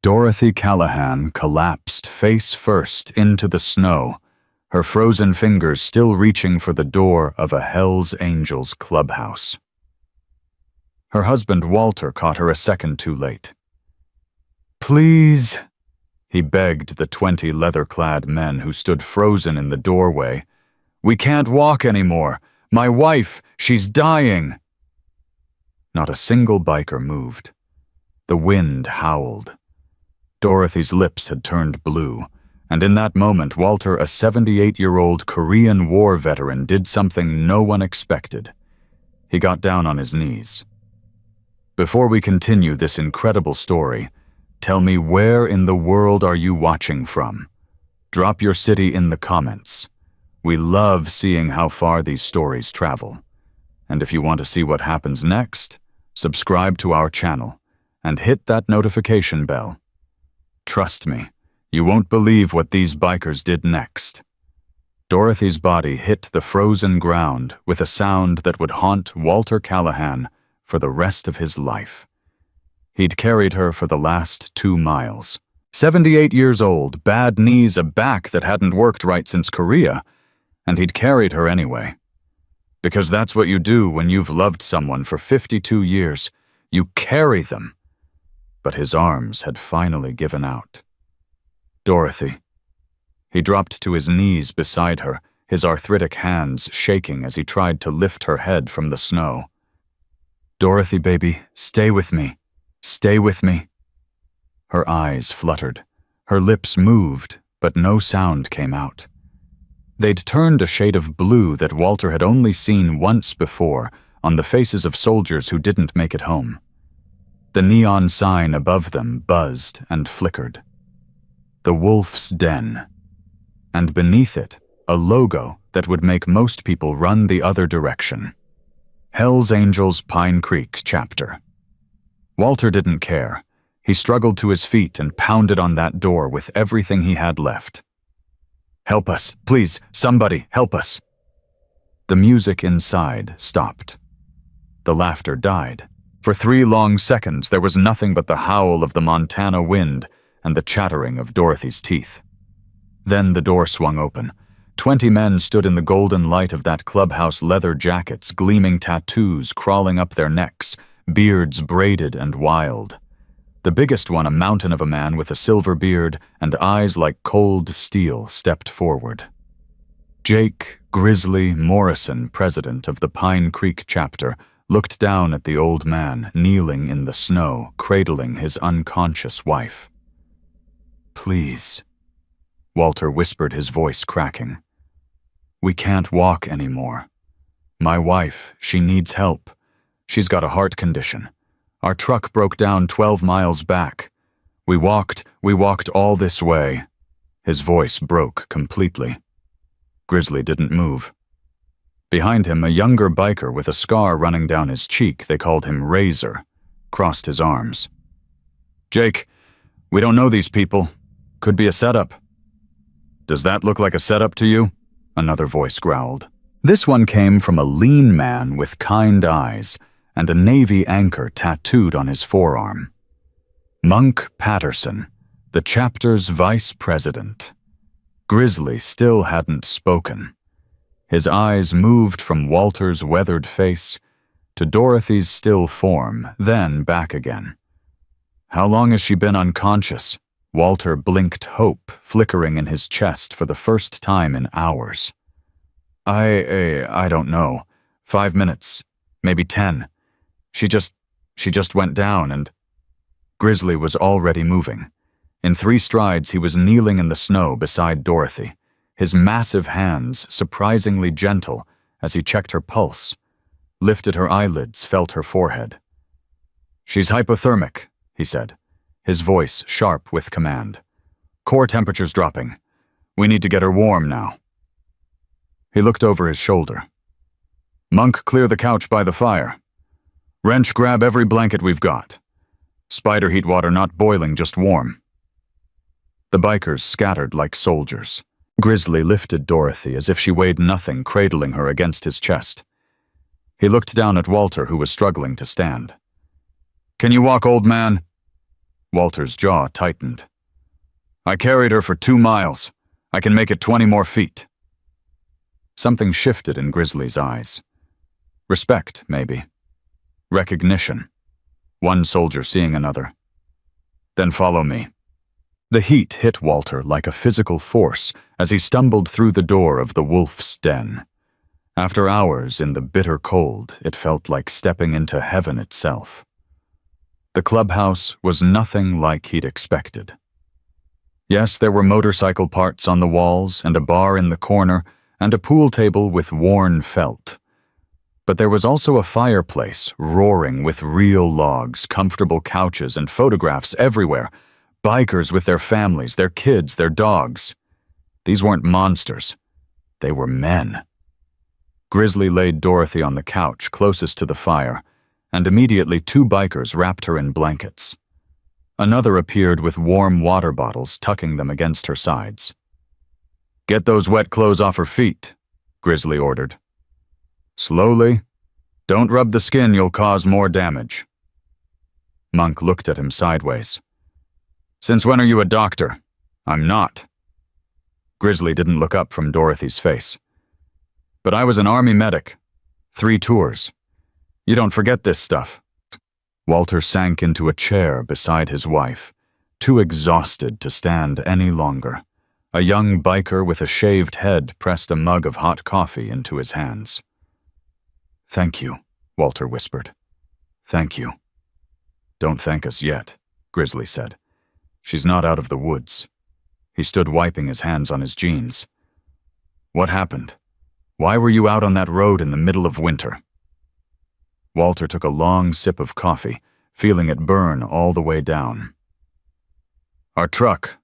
Dorothy Callahan collapsed face first into the snow, her frozen fingers still reaching for the door of a Hells Angels clubhouse. Her husband Walter caught her a second too late. "Please," he begged the 20 leather-clad men who stood frozen in the doorway. "We can't walk anymore. My wife, she's dying." Not a single biker moved. The wind howled. Dorothy's lips had turned blue, and in that moment Walter, a 78-year-old Korean War veteran, did something no one expected. He got down on his knees. "Before we continue this incredible story, tell me, where in the world are you watching from? Drop your city in the comments. We love seeing how far these stories travel. And if you want to see what happens next, subscribe to our channel and hit that notification bell. Trust me, you won't believe what these bikers did next." Dorothy's body hit the frozen ground with a sound that would haunt Walter Callahan for the rest of his life. He'd carried her for the last 2 miles. 78 years old, bad knees, a back that hadn't worked right since Korea, and he'd carried her anyway. Because that's what you do when you've loved someone for 52 years. You carry them. But his arms had finally given out. "Dorothy." He dropped to his knees beside her, his arthritic hands shaking as he tried to lift her head from the snow. "Dorothy, baby, stay with me. Stay with me." Her eyes fluttered. Her lips moved, but no sound came out. They'd turned a shade of blue that Walter had only seen once before on the faces of soldiers who didn't make it home. The neon sign above them buzzed and flickered. The Wolf's Den. And beneath it, a logo that would make most people run the other direction. Hells Angels Pine Creek Chapter. Walter didn't care. He struggled to his feet and pounded on that door with everything he had left. "Help us, please, somebody, help us." The music inside stopped. The laughter died. For 3 long seconds, there was nothing but the howl of the Montana wind and the chattering of Dorothy's teeth. Then the door swung open. 20 men stood in the golden light of that clubhouse, leather jackets, gleaming tattoos crawling up their necks, beards braided and wild. The biggest one, a mountain of a man with a silver beard and eyes like cold steel, stepped forward. Jake Grizzly Morrison, president of the Pine Creek chapter, looked down at the old man kneeling in the snow, cradling his unconscious wife. "Please," Walter whispered, his voice cracking. "We can't walk anymore. My wife, she needs help. She's got a heart condition. Our truck broke down 12 miles back. We walked all this way." His voice broke completely. Grizzly didn't move. Behind him, a younger biker with a scar running down his cheek, they called him Razor, crossed his arms. "Jake, we don't know these people. Could be a setup." "Does that look like a setup to you?" Another voice growled. This one came from a lean man with kind eyes and a Navy anchor tattooed on his forearm. Monk Patterson, the chapter's vice president. Grizzly still hadn't spoken. His eyes moved from Walter's weathered face to Dorothy's still form, then back again. "How long has she been unconscious?" Walter blinked hope flickering in his chest for the first time in hours. I don't know. 5 minutes, maybe 10. She just went down and..." Grizzly was already moving. In 3 strides, he was kneeling in the snow beside Dorothy, his massive hands surprisingly gentle as he checked her pulse, lifted her eyelids, felt her forehead. "She's hypothermic," he said, his voice sharp with command. "Core temperature's dropping. We need to get her warm now." He looked over his shoulder. "Monk, clear the couch by the fire. Wrench, grab every blanket we've got. Spider heat water not boiling, just warm." The bikers scattered like soldiers. Grizzly lifted Dorothy as if she weighed nothing, cradling her against his chest. He looked down at Walter, who was struggling to stand. "Can you walk, old man?" Walter's jaw tightened. I carried her for 2 miles. I can make it 20 more feet. Something shifted in Grizzly's eyes. Respect, maybe. Recognition. One soldier seeing another. Then follow me. The heat hit Walter like a physical force as he stumbled through the door of the wolf's den. After hours in the bitter cold, it felt like stepping into heaven itself. The clubhouse was nothing like he'd expected. Yes, there were motorcycle parts on the walls and a bar in the corner and a pool table with worn felt. But there was also a fireplace roaring with real logs, comfortable couches, and photographs everywhere. Bikers with their families, their kids, their dogs. These weren't monsters. They were men. Grizzly laid Dorothy on the couch closest to the fire, and immediately 2 bikers wrapped her in blankets. Another appeared with warm water bottles, tucking them against her sides. Get those wet clothes off her feet, Grizzly ordered. Slowly. Don't rub the skin, you'll cause more damage. Monk looked at him sideways. Since when are you a doctor? I'm not. Grizzly didn't look up from Dorothy's face. But I was an army medic. 3 tours. You don't forget this stuff. Walter sank into a chair beside his wife, too exhausted to stand any longer. A young biker with a shaved head pressed a mug of hot coffee into his hands. Thank you, Walter whispered. Thank you. Don't thank us yet, Grizzly said. She's not out of the woods. He stood wiping his hands on his jeans. What happened? Why were you out on that road in the middle of winter? Walter took a long sip of coffee, feeling it burn all the way down. Our truck.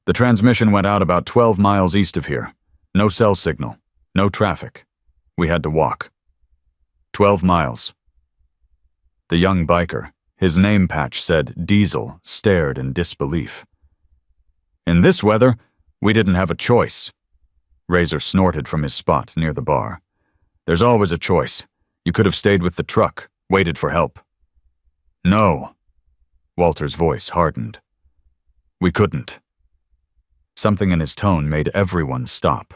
The transmission went out about 12 miles east of here. No cell signal. No traffic. We had to walk. 12 miles. The young biker, his name patch said Diesel, stared in disbelief. In this weather, we didn't have a choice. Razor snorted from his spot near the bar. There's always a choice. You could have stayed with the truck, waited for help. No. Walter's voice hardened. We couldn't. Something in his tone made everyone stop.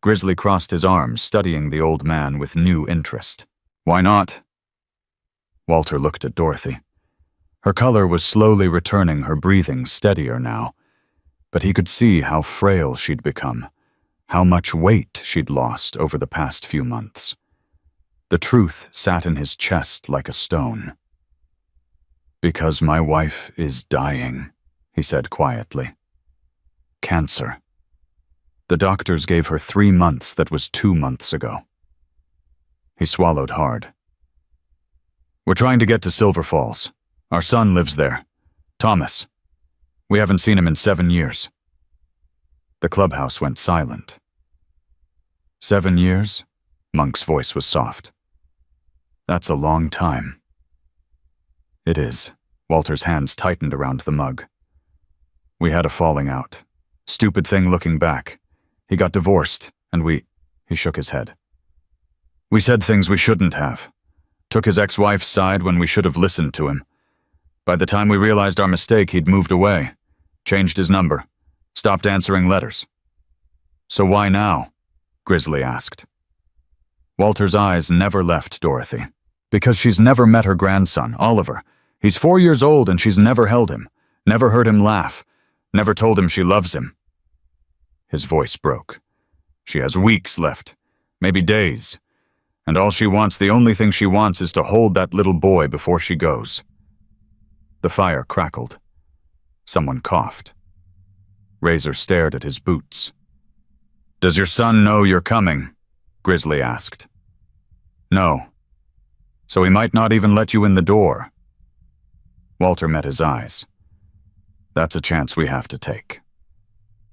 Grizzly crossed his arms, studying the old man with new interest. Why not? Walter looked at Dorothy. Her color was slowly returning, her breathing steadier now. But he could see how frail she'd become, how much weight she'd lost over the past few months. The truth sat in his chest like a stone. Because my wife is dying, he said quietly. Cancer. The doctors gave her 3 months that was 2 months ago. He swallowed hard. We're trying to get to Silver Falls. Our son lives there. Thomas. We haven't seen him in 7 years. The clubhouse went silent. 7 years? Monk's voice was soft. That's a long time. It is. Walter's hands tightened around the mug. We had a falling out. Stupid thing looking back. He got divorced, and he shook his head. We said things we shouldn't have. Took his ex-wife's side when we should have listened to him. By the time we realized our mistake, he'd moved away. Changed his number. Stopped answering letters. So why now? Grizzly asked. Walter's eyes never left Dorothy. Because she's never met her grandson, Oliver. He's 4 years old and she's never held him. Never heard him laugh. Never told him she loves him. His voice broke. She has weeks left. Maybe days. And all she wants, the only thing she wants, is to hold that little boy before she goes. The fire crackled. Someone coughed. Razor stared at his boots. Does your son know you're coming? Grizzly asked. No. So he might not even let you in the door. Walter met his eyes. That's a chance we have to take.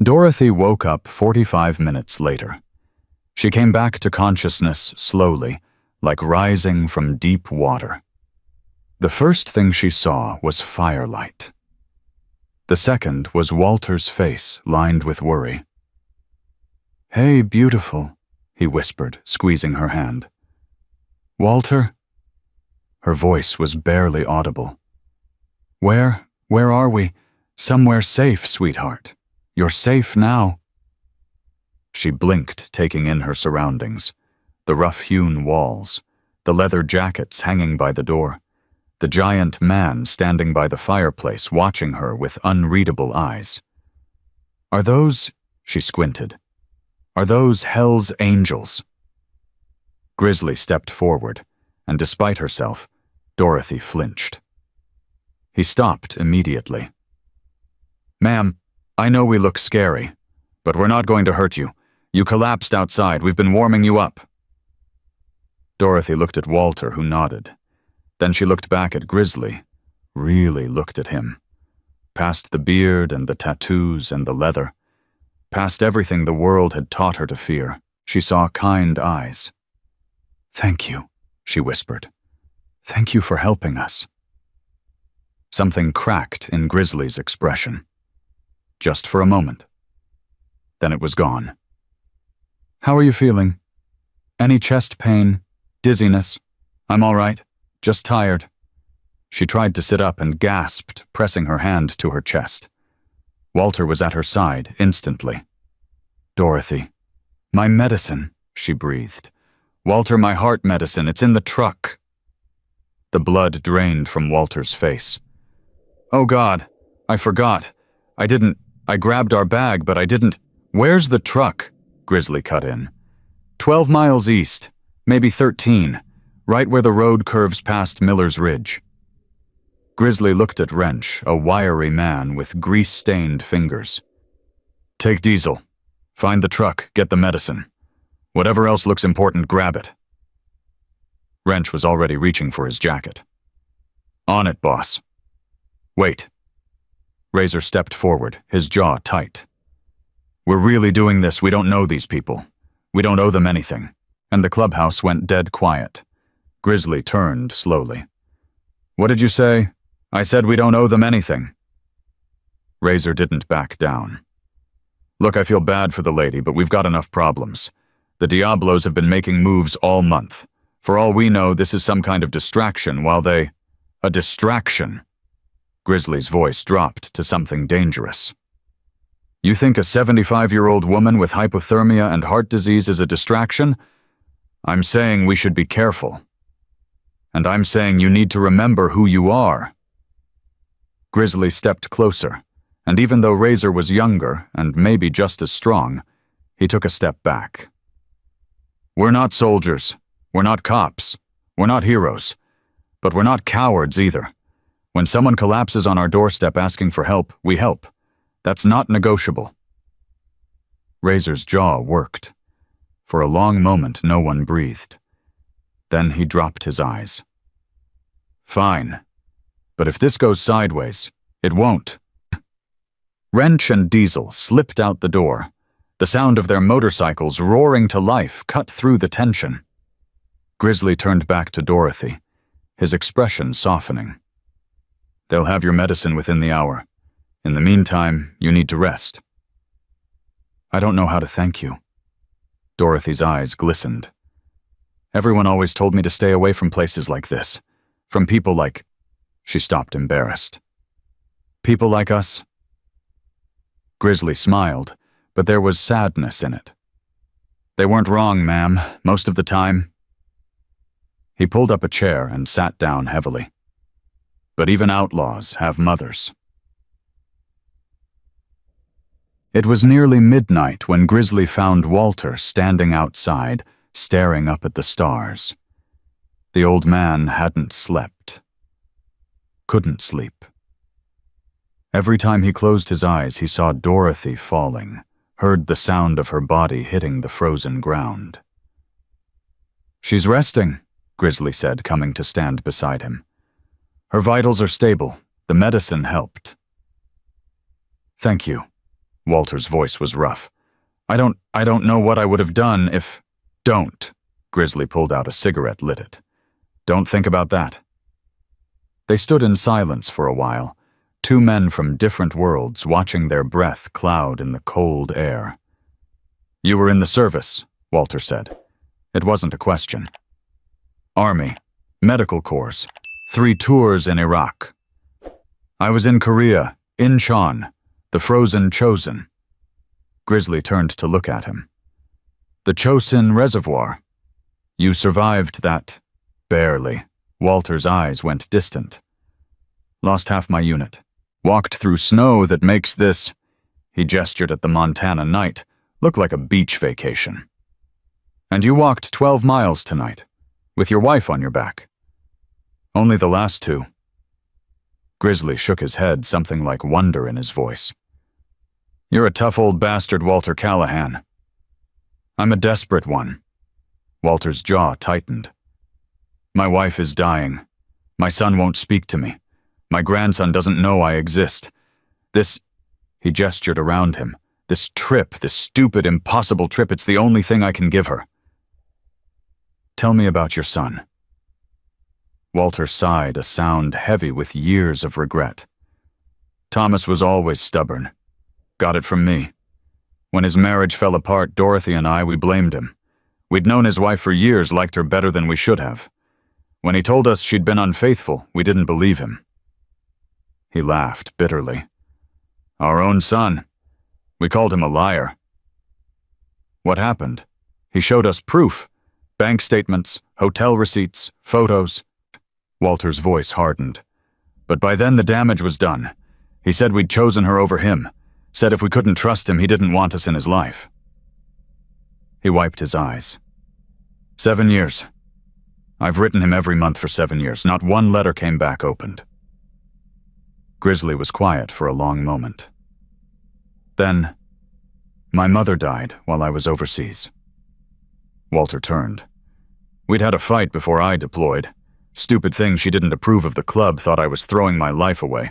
Dorothy woke up 45 minutes later. She came back to consciousness slowly, like rising from deep water. The first thing she saw was firelight. The second was Walter's face lined with worry. Hey, beautiful, he whispered, squeezing her hand. Walter? Her voice was barely audible. Where Where are we? Somewhere safe, sweetheart. You're safe now. She blinked, taking in her surroundings. The rough-hewn walls, the leather jackets hanging by the door, the giant man standing by the fireplace watching her with unreadable eyes. Are those, she squinted, are those Hell's Angels? Grizzly stepped forward, and despite herself, Dorothy flinched. He stopped immediately. Ma'am, I know we look scary, but we're not going to hurt you. You collapsed outside. We've been warming you up. Dorothy looked at Walter, who nodded. Then she looked back at Grizzly, really looked at him. Past the beard and the tattoos and the leather, past everything the world had taught her to fear, she saw kind eyes. Thank you, she whispered. Thank you for helping us. Something cracked in Grizzly's expression. Just for a moment. Then it was gone. How are you feeling? Any chest pain? Dizziness? I'm all right. Just tired. She tried to sit up and gasped, pressing her hand to her chest. Walter was at her side instantly. Dorothy. My medicine, she breathed. Walter, my heart medicine. It's in the truck. The blood drained from Walter's face. Oh God, I forgot. I grabbed our bag, but I didn't. Where's the truck? Grizzly cut in. 12 miles east, maybe 13, right where the road curves past Miller's Ridge. Grizzly looked at Wrench, a wiry man with grease-stained fingers. Take Diesel. Find the truck, get the medicine. Whatever else looks important, grab it. Wrench was already reaching for his jacket. On it, boss. Wait. Razor stepped forward, his jaw tight. We're really doing this. We don't know these people. We don't owe them anything. And the clubhouse went dead quiet. Grizzly turned slowly. What did you say? I said we don't owe them anything. Razor didn't back down. Look, I feel bad for the lady, but we've got enough problems. The Diablos have been making moves all month. For all we know, this is some kind of distraction while they... A distraction. Grizzly's voice dropped to something dangerous. You think a 75-year-old woman with hypothermia and heart disease is a distraction? I'm saying we should be careful. And I'm saying you need to remember who you are. Grizzly stepped closer, and even though Razor was younger and maybe just as strong, he took a step back. We're not soldiers. We're not cops. We're not heroes. But we're not cowards either. When someone collapses on our doorstep asking for help, we help. That's not negotiable. Razor's jaw worked. For a long moment, no one breathed. Then he dropped his eyes. Fine. But if this goes sideways, it won't. Wrench and Diesel slipped out the door. The sound of their motorcycles roaring to life cut through the tension. Grizzly turned back to Dorothy, his expression softening. They'll have your medicine within the hour. In the meantime, you need to rest. I don't know how to thank you. Dorothy's eyes glistened. Everyone always told me to stay away from places like this. From people like... She stopped embarrassed. People like us? Grizzly smiled, but there was sadness in it. They weren't wrong, ma'am, most of the time. He pulled up a chair and sat down heavily. But even outlaws have mothers. It was nearly midnight when Grizzly found Walter standing outside, staring up at the stars. The old man hadn't slept. Couldn't sleep. Every time he closed his eyes, he saw Dorothy falling, heard the sound of her body hitting the frozen ground. She's resting, Grizzly said, coming to stand beside him. Her vitals are stable. The medicine helped. Thank you. Walter's voice was rough. I don't know what I would have done if... Don't. Grizzly pulled out a cigarette, lit it. Don't think about that. They stood in silence for a while, two men from different worlds watching their breath cloud in the cold air. You were in the service, Walter said. It wasn't a question. Army, medical corps, 3 tours in Iraq. I was in Korea, Incheon, the frozen Chosin. Grizzly turned to look at him. The Chosin Reservoir. You survived that. Barely. Walter's eyes went distant. Lost half my unit. Walked through snow that makes this, he gestured at the Montana night, look like a beach vacation. And you walked 12 miles tonight, with your wife on your back. Only the last 2. Grizzly shook his head, something like wonder in his voice. You're a tough old bastard, Walter Callahan. I'm a desperate one. Walter's jaw tightened. My wife is dying. My son won't speak to me. My grandson doesn't know I exist. This, he gestured around him, this trip, this stupid, impossible trip, it's the only thing I can give her. Tell me about your son. Walter sighed, a sound heavy with years of regret. Thomas was always stubborn. Got it from me. When his marriage fell apart, Dorothy and we blamed him. We'd known his wife for years, liked her better than we should have. When he told us she'd been unfaithful, we didn't believe him. He laughed bitterly. Our own son. We called him a liar. What happened? He showed us proof. Bank statements, hotel receipts, photos. Walter's voice hardened. But by then the damage was done. He said we'd chosen her over him. Said if we couldn't trust him, he didn't want us in his life. He wiped his eyes. 7 years. I've written him every month for 7 years. Not one letter came back opened. Grizzly was quiet for a long moment. Then, my mother died while I was overseas. Walter turned. We'd had a fight before I deployed. Stupid thing, she didn't approve of the club, thought I was throwing my life away.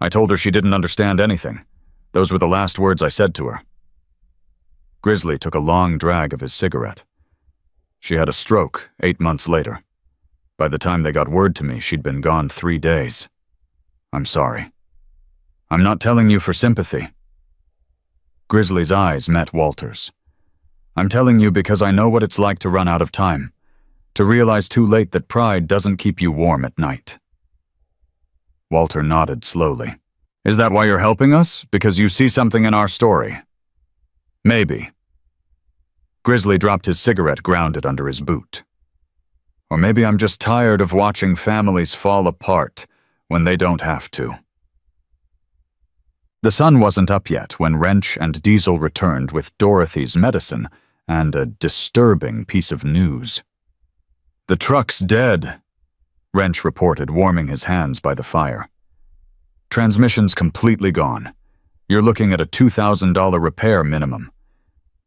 I told her she didn't understand anything. Those were the last words I said to her. Grizzly took a long drag of his cigarette. She had a stroke 8 months later. By the time they got word to me, she'd been gone 3 days. I'm sorry. I'm not telling you for sympathy. Grizzly's eyes met Walter's. I'm telling you because I know what it's like to run out of time, to realize too late that pride doesn't keep you warm at night. Walter nodded slowly. Is that why you're helping us? Because you see something in our story? Maybe. Grizzly dropped his cigarette, grounded under his boot. Or maybe I'm just tired of watching families fall apart when they don't have to. The sun wasn't up yet when Wrench and Diesel returned with Dorothy's medicine and a disturbing piece of news. The truck's dead, Wrench reported, warming his hands by the fire. Transmission's completely gone. You're looking at a $2,000 repair minimum.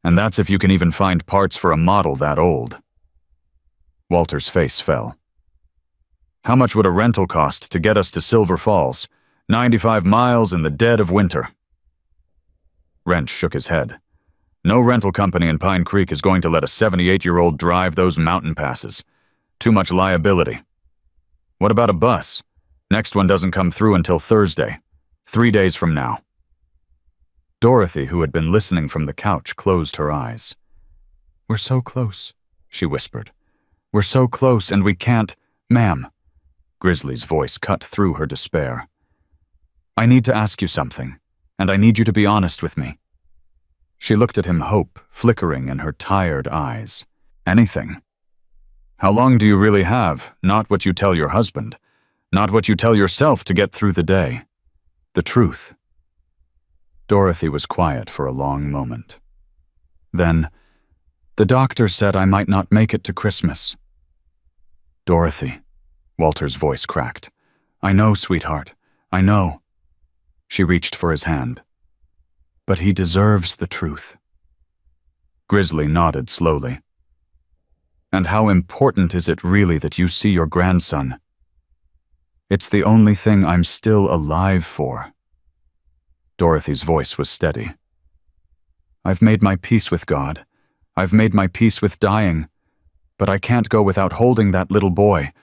And that's if you can even find parts for a model that old. Walter's face fell. How much would a rental cost to get us to Silver Falls? 95 miles in the dead of winter. Wrench shook his head. No rental company in Pine Creek is going to let a 78-year-old drive those mountain passes. Too much liability. What about a bus? Next one doesn't come through until Thursday, 3 days from now. Dorothy, who had been listening from the couch, closed her eyes. We're so close, she whispered. We're so close and we can't, ma'am. Grizzly's voice cut through her despair. I need to ask you something, and I need you to be honest with me. She looked at him, hope flickering in her tired eyes. Anything. How long do you really have? Not what you tell your husband. Not what you tell yourself to get through the day. The truth. Dorothy was quiet for a long moment. Then, the doctor said I might not make it to Christmas. Dorothy, Walter's voice cracked. I know, sweetheart. I know. She reached for his hand. But he deserves the truth. Grizzly nodded slowly. And how important is it really that you see your grandson? It's the only thing I'm still alive for. Dorothy's voice was steady. I've made my peace with God. I've made my peace with dying. But I can't go without holding that little boy.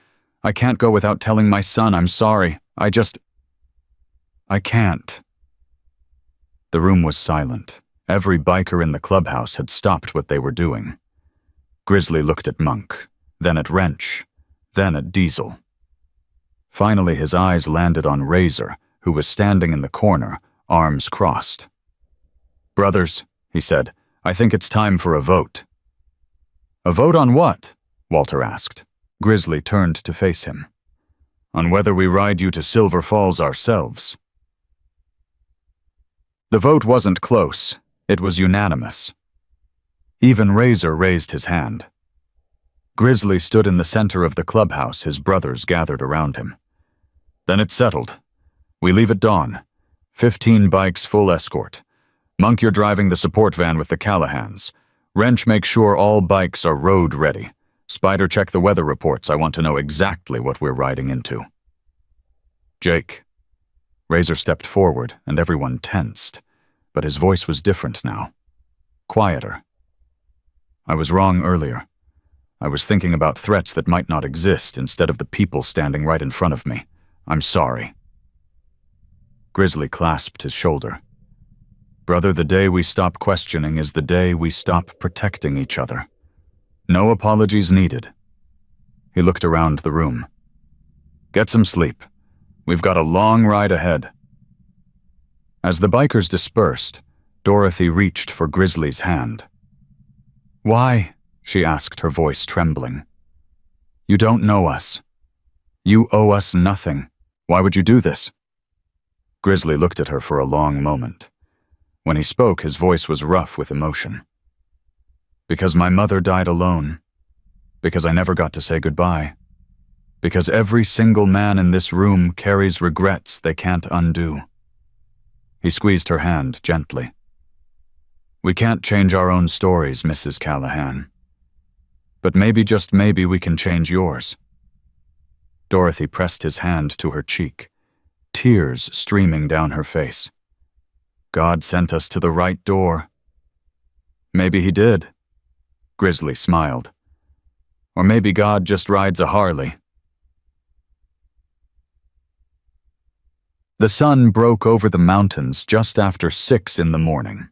I can't go without telling my son I'm sorry. I can't. The room was silent. Every biker in the clubhouse had stopped what they were doing. Grizzly looked at Monk, then at Wrench, then at Diesel. Finally his eyes landed on Razor, who was standing in the corner, arms crossed. "Brothers," he said, "I think it's time for a vote." "A vote on what?" Walter asked. Grizzly turned to face him. "On whether we ride you to Silver Falls ourselves." The vote wasn't close. It was unanimous. Even Razor raised his hand. Grizzly stood in the center of the clubhouse, his brothers gathered around him. "Then it's settled. We leave at dawn. 15 bikes, full escort. Monk, you're driving the support van with the Callahans. Wrench, make sure all bikes are road ready. Spider, check the weather reports. I want to know exactly what we're riding into." "Jake." Razor stepped forward, and everyone tensed, but his voice was different now. Quieter. "I was wrong earlier. I was thinking about threats that might not exist instead of the people standing right in front of me. I'm sorry." Grizzly clasped his shoulder. "Brother, the day we stop questioning is the day we stop protecting each other. No apologies needed." He looked around the room. "Get some sleep. We've got a long ride ahead." As the bikers dispersed, Dorothy reached for Grizzly's hand. "Why?" she asked, her voice trembling. "You don't know us. You owe us nothing. Why would you do this?" Grizzly looked at her for a long moment. When he spoke, his voice was rough with emotion. "Because my mother died alone. Because I never got to say goodbye. Because every single man in this room carries regrets they can't undo." He squeezed her hand gently. "We can't change our own stories, Mrs. Callahan. But maybe, just maybe, we can change yours." Dorothy pressed his hand to her cheek, tears streaming down her face. "God sent us to the right door." "Maybe he did." Grizzly smiled. "Or maybe God just rides a Harley." The sun broke over the mountains just after 6 in the morning.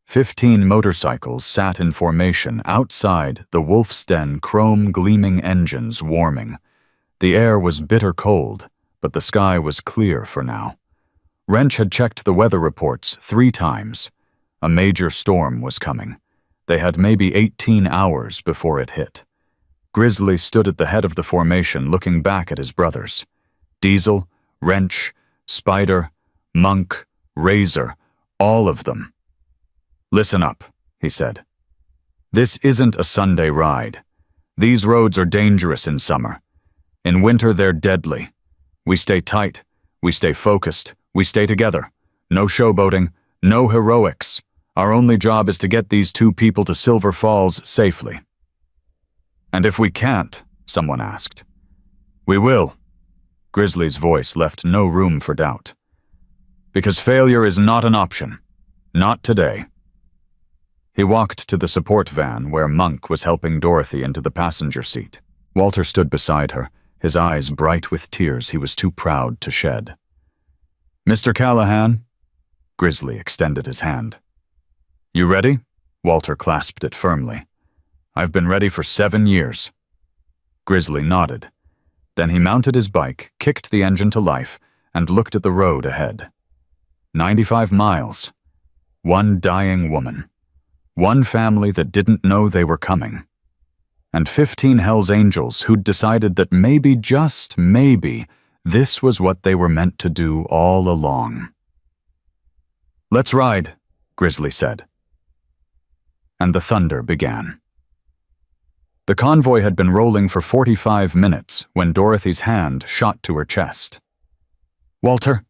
15 motorcycles sat in formation outside the Wolf's Den, chrome-gleaming engines warming. The air was bitter cold, but the sky was clear for now. Wrench had checked the weather reports 3 times. A major storm was coming. They had maybe 18 hours before it hit. Grizzly stood at the head of the formation looking back at his brothers. Diesel, Wrench, Spider, Monk, Razor, all of them. "Listen up," he said. "This isn't a Sunday ride. These roads are dangerous in summer. In winter, they're deadly. We stay tight, we stay focused, we stay together. No showboating, no heroics. Our only job is to get these 2 people to Silver Falls safely." "And if we can't?" someone asked. "We will." Grizzly's voice left no room for doubt. "Because failure is not an option. Not today." He walked to the support van where Monk was helping Dorothy into the passenger seat. Walter stood beside her, his eyes bright with tears he was too proud to shed. "Mr. Callahan?" Grizzly extended his hand. "You ready?" Walter clasped it firmly. "I've been ready for 7 years." Grizzly nodded. Then he mounted his bike, kicked the engine to life, and looked at the road ahead. 95 miles. 1 dying woman. 1 family that didn't know they were coming. And 15 Hell's Angels who'd decided that maybe, just maybe, this was what they were meant to do all along. "Let's ride," Grizzly said. And the thunder began. The convoy had been rolling for 45 minutes when Dorothy's hand shot to her chest. "Walter?"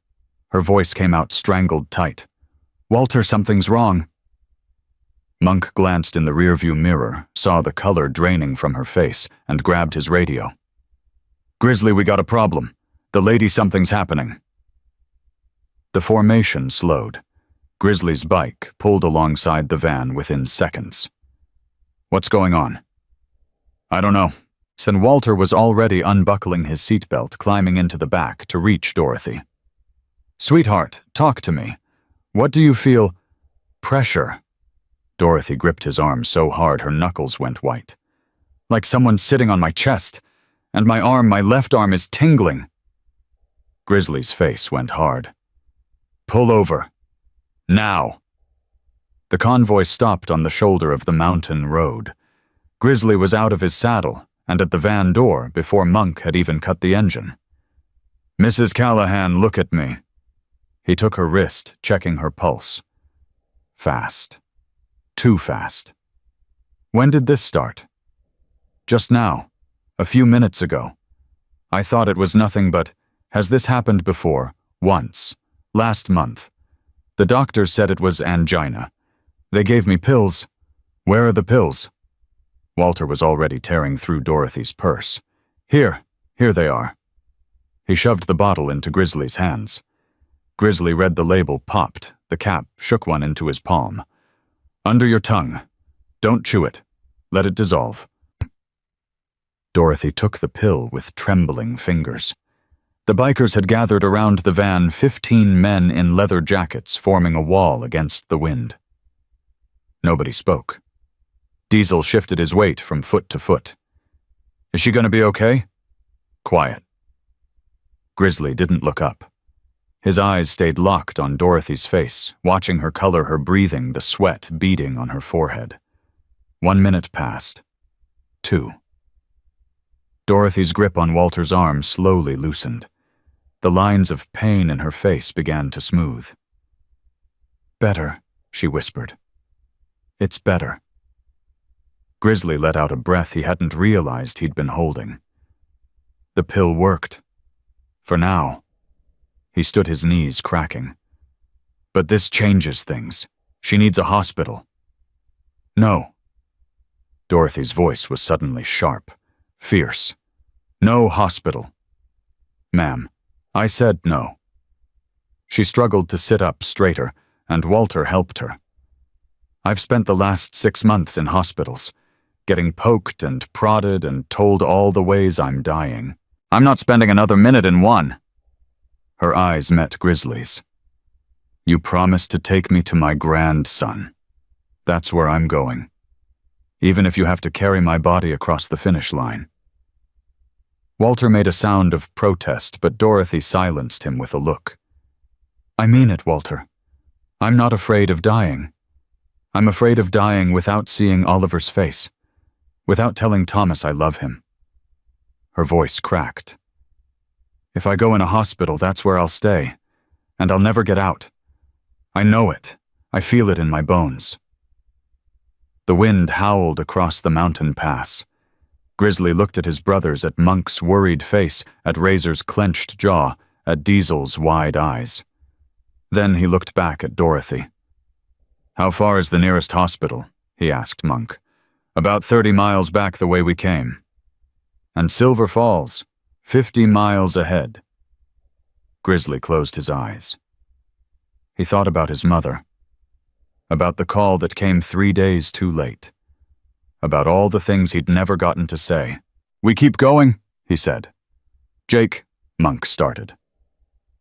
Her voice came out strangled tight. "Walter, something's wrong." Monk glanced in the rearview mirror, saw the color draining from her face, and grabbed his radio. "Grizzly, we got a problem. The lady, something's happening." The formation slowed. Grizzly's bike pulled alongside the van within seconds. "What's going on?" "I don't know." And Walter was already unbuckling his seatbelt, climbing into the back to reach Dorothy. "Sweetheart, talk to me. What do you feel?" "Pressure." Dorothy gripped his arm so hard her knuckles went white. "Like someone's sitting on my chest, and my left arm is tingling." Grizzly's face went hard. "Pull over. Now." The convoy stopped on the shoulder of the mountain road. Grizzly was out of his saddle and at the van door before Monk had even cut the engine. "Mrs. Callahan, look at me." He took her wrist, checking her pulse. Fast. Too fast. When did this start? Just now. A few minutes ago. I thought it was nothing but, has this happened before? Once. Last month. The doctors said it was angina. They gave me pills. Where are the pills? Walter was already tearing through Dorothy's purse. Here they are. He shoved the bottle into Grizzly's hands. Grizzly read the label, popped, the cap, shook one into his palm. Under your tongue. Don't chew it. Let it dissolve. Dorothy took the pill with trembling fingers. The bikers had gathered around the van, 15 men in leather jackets forming a wall against the wind. Nobody spoke. Diesel shifted his weight from foot to foot. Is she going to be okay? Quiet. Grizzly didn't look up. His eyes stayed locked on Dorothy's face, watching her color her breathing, the sweat beading on her forehead. 1 minute passed. 2. Dorothy's grip on Walter's arm slowly loosened. The lines of pain in her face began to smooth. Better, she whispered. It's better. Grizzly let out a breath he hadn't realized he'd been holding. The pill worked. For now. He stood his knees cracking. But this changes things. She needs a hospital. No. Dorothy's voice was suddenly sharp, fierce. No hospital. Ma'am, I said no. She struggled to sit up straighter, and Walter helped her. I've spent the last 6 months in hospitals, getting poked and prodded and told all the ways I'm dying. I'm not spending another minute in one. Her eyes met Grizzly's. You promised to take me to my grandson. That's where I'm going. Even if you have to carry my body across the finish line. Walter made a sound of protest, but Dorothy silenced him with a look. I mean it, Walter. I'm not afraid of dying. I'm afraid of dying without seeing Oliver's face, without telling Thomas I love him. Her voice cracked. If I go in a hospital, that's where I'll stay, and I'll never get out. I know it. I feel it in my bones. The wind howled across the mountain pass. Grizzly looked at his brothers, at Monk's worried face, at Razor's clenched jaw, at Diesel's wide eyes. Then he looked back at Dorothy. How far is the nearest hospital? He asked Monk. About 30 miles back the way we came. And Silver Falls, 50 miles ahead. Grizzly closed his eyes. He thought about his mother, about the call that came 3 days too late, about all the things he'd never gotten to say. We keep going, he said. Jake, Monk started.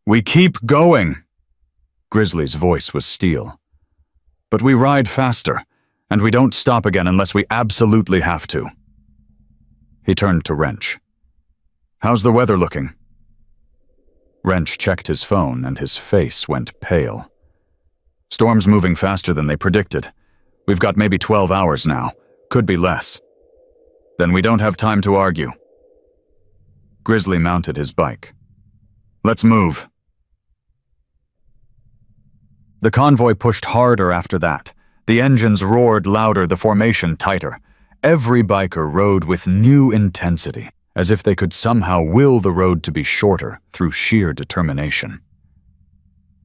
We keep going. Grizzly's voice was steel. But we ride faster, and we don't stop again unless we absolutely have to. He turned to Wrench. How's the weather looking? Wrench checked his phone, and his face went pale. Storm's moving faster than they predicted. We've got maybe 12 hours now. Could be less. Then we don't have time to argue. Grizzly mounted his bike. Let's move. The convoy pushed harder after that. The engines roared louder, the formation tighter. Every biker rode with new intensity, as if they could somehow will the road to be shorter through sheer determination.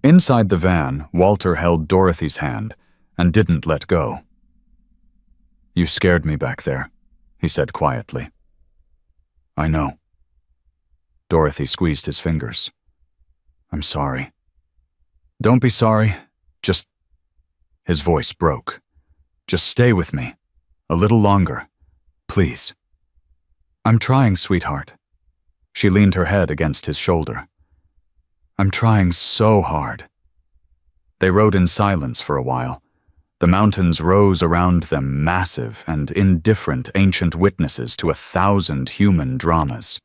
Inside the van, Walter held Dorothy's hand and didn't let go. You scared me back there, he said quietly. I know. Dorothy squeezed his fingers. I'm sorry. Don't be sorry. Just... His voice broke. Just stay with me. A little longer. Please. I'm trying, sweetheart. She leaned her head against his shoulder. I'm trying so hard. They rode in silence for a while. The mountains rose around them, massive and indifferent ancient witnesses to 1,000 human dramas.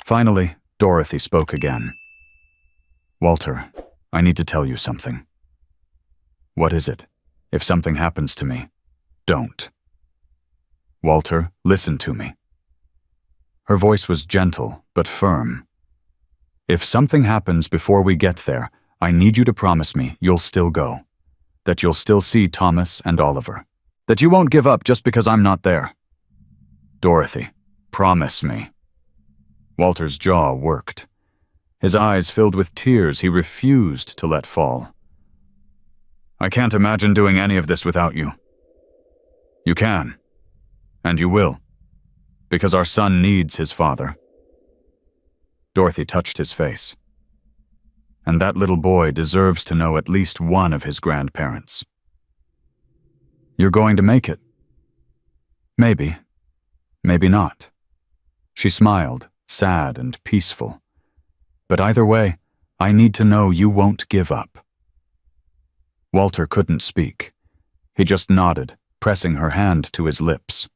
Finally, Dorothy spoke again. Walter, I need to tell you something. What is it? If something happens to me, don't. Walter, listen to me. Her voice was gentle, but firm. If something happens before we get there, I need you to promise me you'll still go. That you'll still see Thomas and Oliver. That you won't give up just because I'm not there. Dorothy, promise me. Walter's jaw worked. His eyes filled with tears he refused to let fall. I can't imagine doing any of this without you. You can. And you will. Because our son needs his father. Dorothy touched his face. And that little boy deserves to know at least one of his grandparents. You're going to make it. Maybe. Maybe not. She smiled, sad and peaceful. But either way, I need to know you won't give up. Walter couldn't speak. He just nodded, pressing her hand to his lips.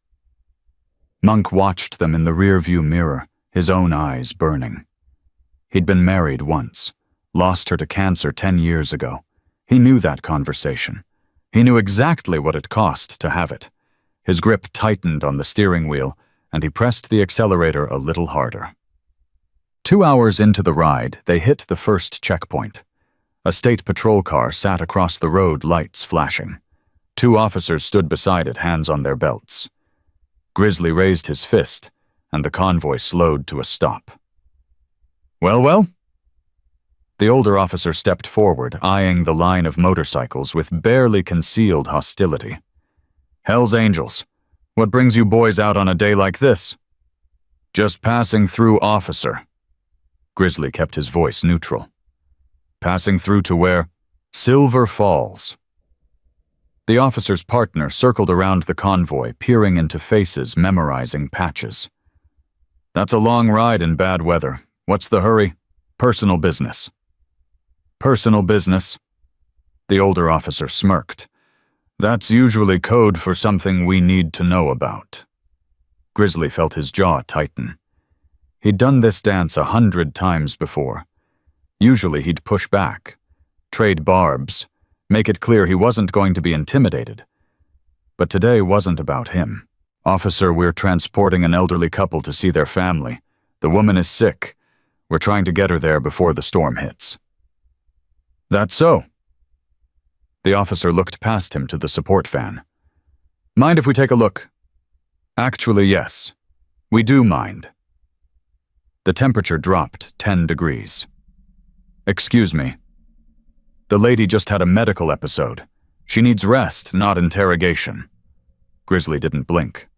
Monk watched them in the rearview mirror, his own eyes burning. He'd been married once, lost her to cancer 10 years ago. He knew that conversation. He knew exactly what it cost to have it. His grip tightened on the steering wheel, and he pressed the accelerator a little harder. 2 hours into the ride, they hit the first checkpoint. A state patrol car sat across the road, lights flashing. 2 officers stood beside it, hands on their belts. Grizzly raised his fist, and the convoy slowed to a stop. Well, well? The older officer stepped forward, eyeing the line of motorcycles with barely concealed hostility. Hell's Angels, what brings you boys out on a day like this? Just passing through, officer. Grizzly kept his voice neutral. Passing through to where? Silver Falls. The officer's partner circled around the convoy, peering into faces, memorizing patches. That's a long ride in bad weather. What's the hurry? Personal business. Personal business? The older officer smirked. That's usually code for something we need to know about. Grizzly felt his jaw tighten. He'd done this dance 100 times before. Usually he'd push back, trade barbs, make it clear he wasn't going to be intimidated. But today wasn't about him. Officer, we're transporting an elderly couple to see their family. The woman is sick. We're trying to get her there before the storm hits. That's so. The officer looked past him to the support van. Mind if we take a look? Actually, yes. We do mind. The temperature dropped 10 degrees. Excuse me. The lady just had a medical episode. She needs rest, not interrogation. Grizzly didn't blink.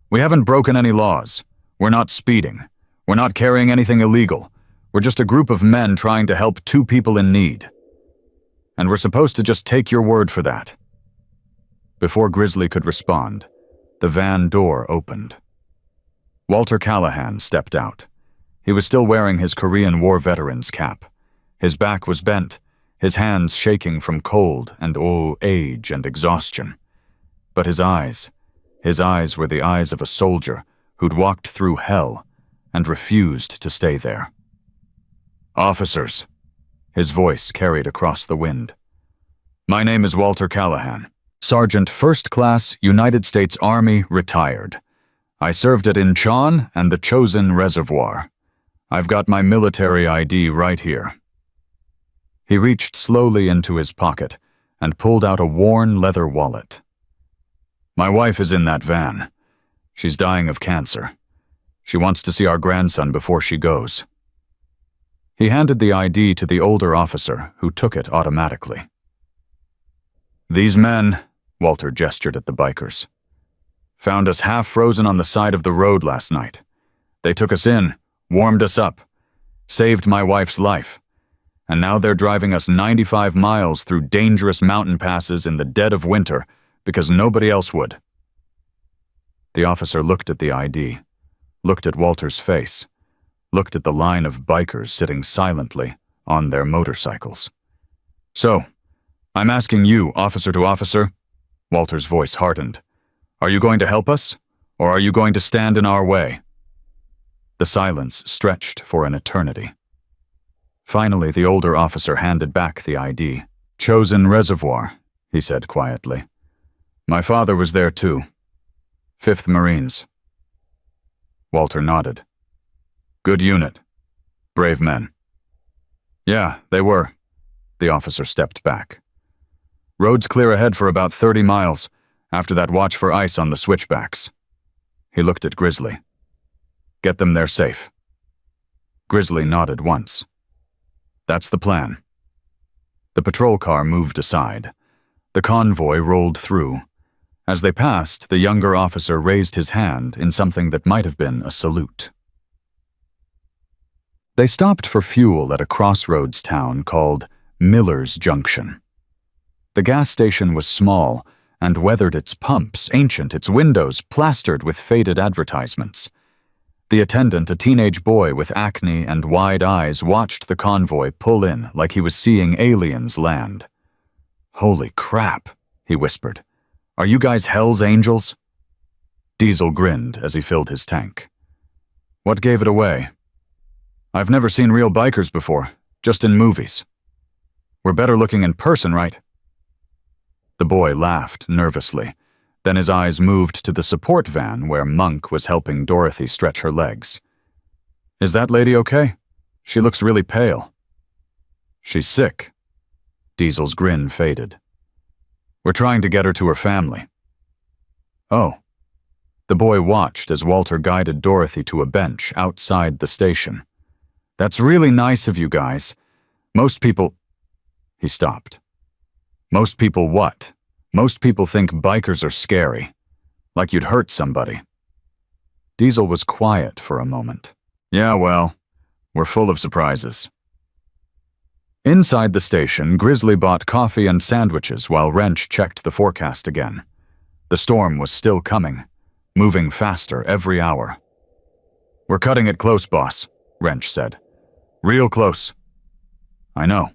We haven't broken any laws. We're not speeding. We're not carrying anything illegal. We're just a group of men trying to help 2 people in need. And we're supposed to just take your word for that. Before Grizzly could respond, the van door opened. Walter Callahan stepped out. He was still wearing his Korean War veteran's cap. His back was bent, his hands shaking from cold and age and exhaustion. But his eyes were the eyes of a soldier who'd walked through hell and refused to stay there. Officers, his voice carried across the wind. My name is Walter Callahan, Sergeant First Class, United States Army, retired. I served at Incheon and the Chosin Reservoir. I've got my military ID right here. He reached slowly into his pocket and pulled out a worn leather wallet. My wife is in that van. She's dying of cancer. She wants to see our grandson before she goes. He handed the ID to the older officer, who took it automatically. These men, Walter gestured at the bikers, found us half frozen on the side of the road last night. They took us in, warmed us up, saved my wife's life, and now they're driving us 95 miles through dangerous mountain passes in the dead of winter because nobody else would. The officer looked at the ID, looked at Walter's face, looked at the line of bikers sitting silently on their motorcycles. So, I'm asking you, officer to officer, Walter's voice hardened. Are you going to help us, or are you going to stand in our way? The silence stretched for an eternity. Finally, the older officer handed back the ID. "Chosen Reservoir," he said quietly. "My father was there too. 5th Marines." Walter nodded. "Good unit. Brave men." "Yeah, they were." The officer stepped back. "Road's clear ahead for about 30 miles. After that, watch for ice on the switchbacks." He looked at Grizzly. "Get them there safe." Grizzly nodded once. "That's the plan." The patrol car moved aside. The convoy rolled through. As they passed, the younger officer raised his hand in something that might have been a salute. They stopped for fuel at a crossroads town called Miller's Junction. The gas station was small and weathered its pumps, ancient, its windows plastered with faded advertisements. The attendant, a teenage boy with acne and wide eyes, watched the convoy pull in like he was seeing aliens land. "Holy crap," he whispered. "Are you guys Hell's Angels?" Diesel grinned as he filled his tank. "What gave it away?" "I've never seen real bikers before, just in movies." "We're better looking in person, right?" The boy laughed nervously. Then his eyes moved to the support van where Monk was helping Dorothy stretch her legs. "Is that lady okay? She looks really pale." "She's sick." Diesel's grin faded. "We're trying to get her to her family." "Oh." The boy watched as Walter guided Dorothy to a bench outside the station. "That's really nice of you guys. Most people—" He stopped. "Most people what? Most people think bikers are scary. Like you'd hurt somebody." Diesel was quiet for a moment. "Yeah, well, we're full of surprises." Inside the station, Grizzly bought coffee and sandwiches while Wrench checked the forecast again. The storm was still coming, moving faster every hour. "We're cutting it close, boss," Wrench said. "Real close." "I know.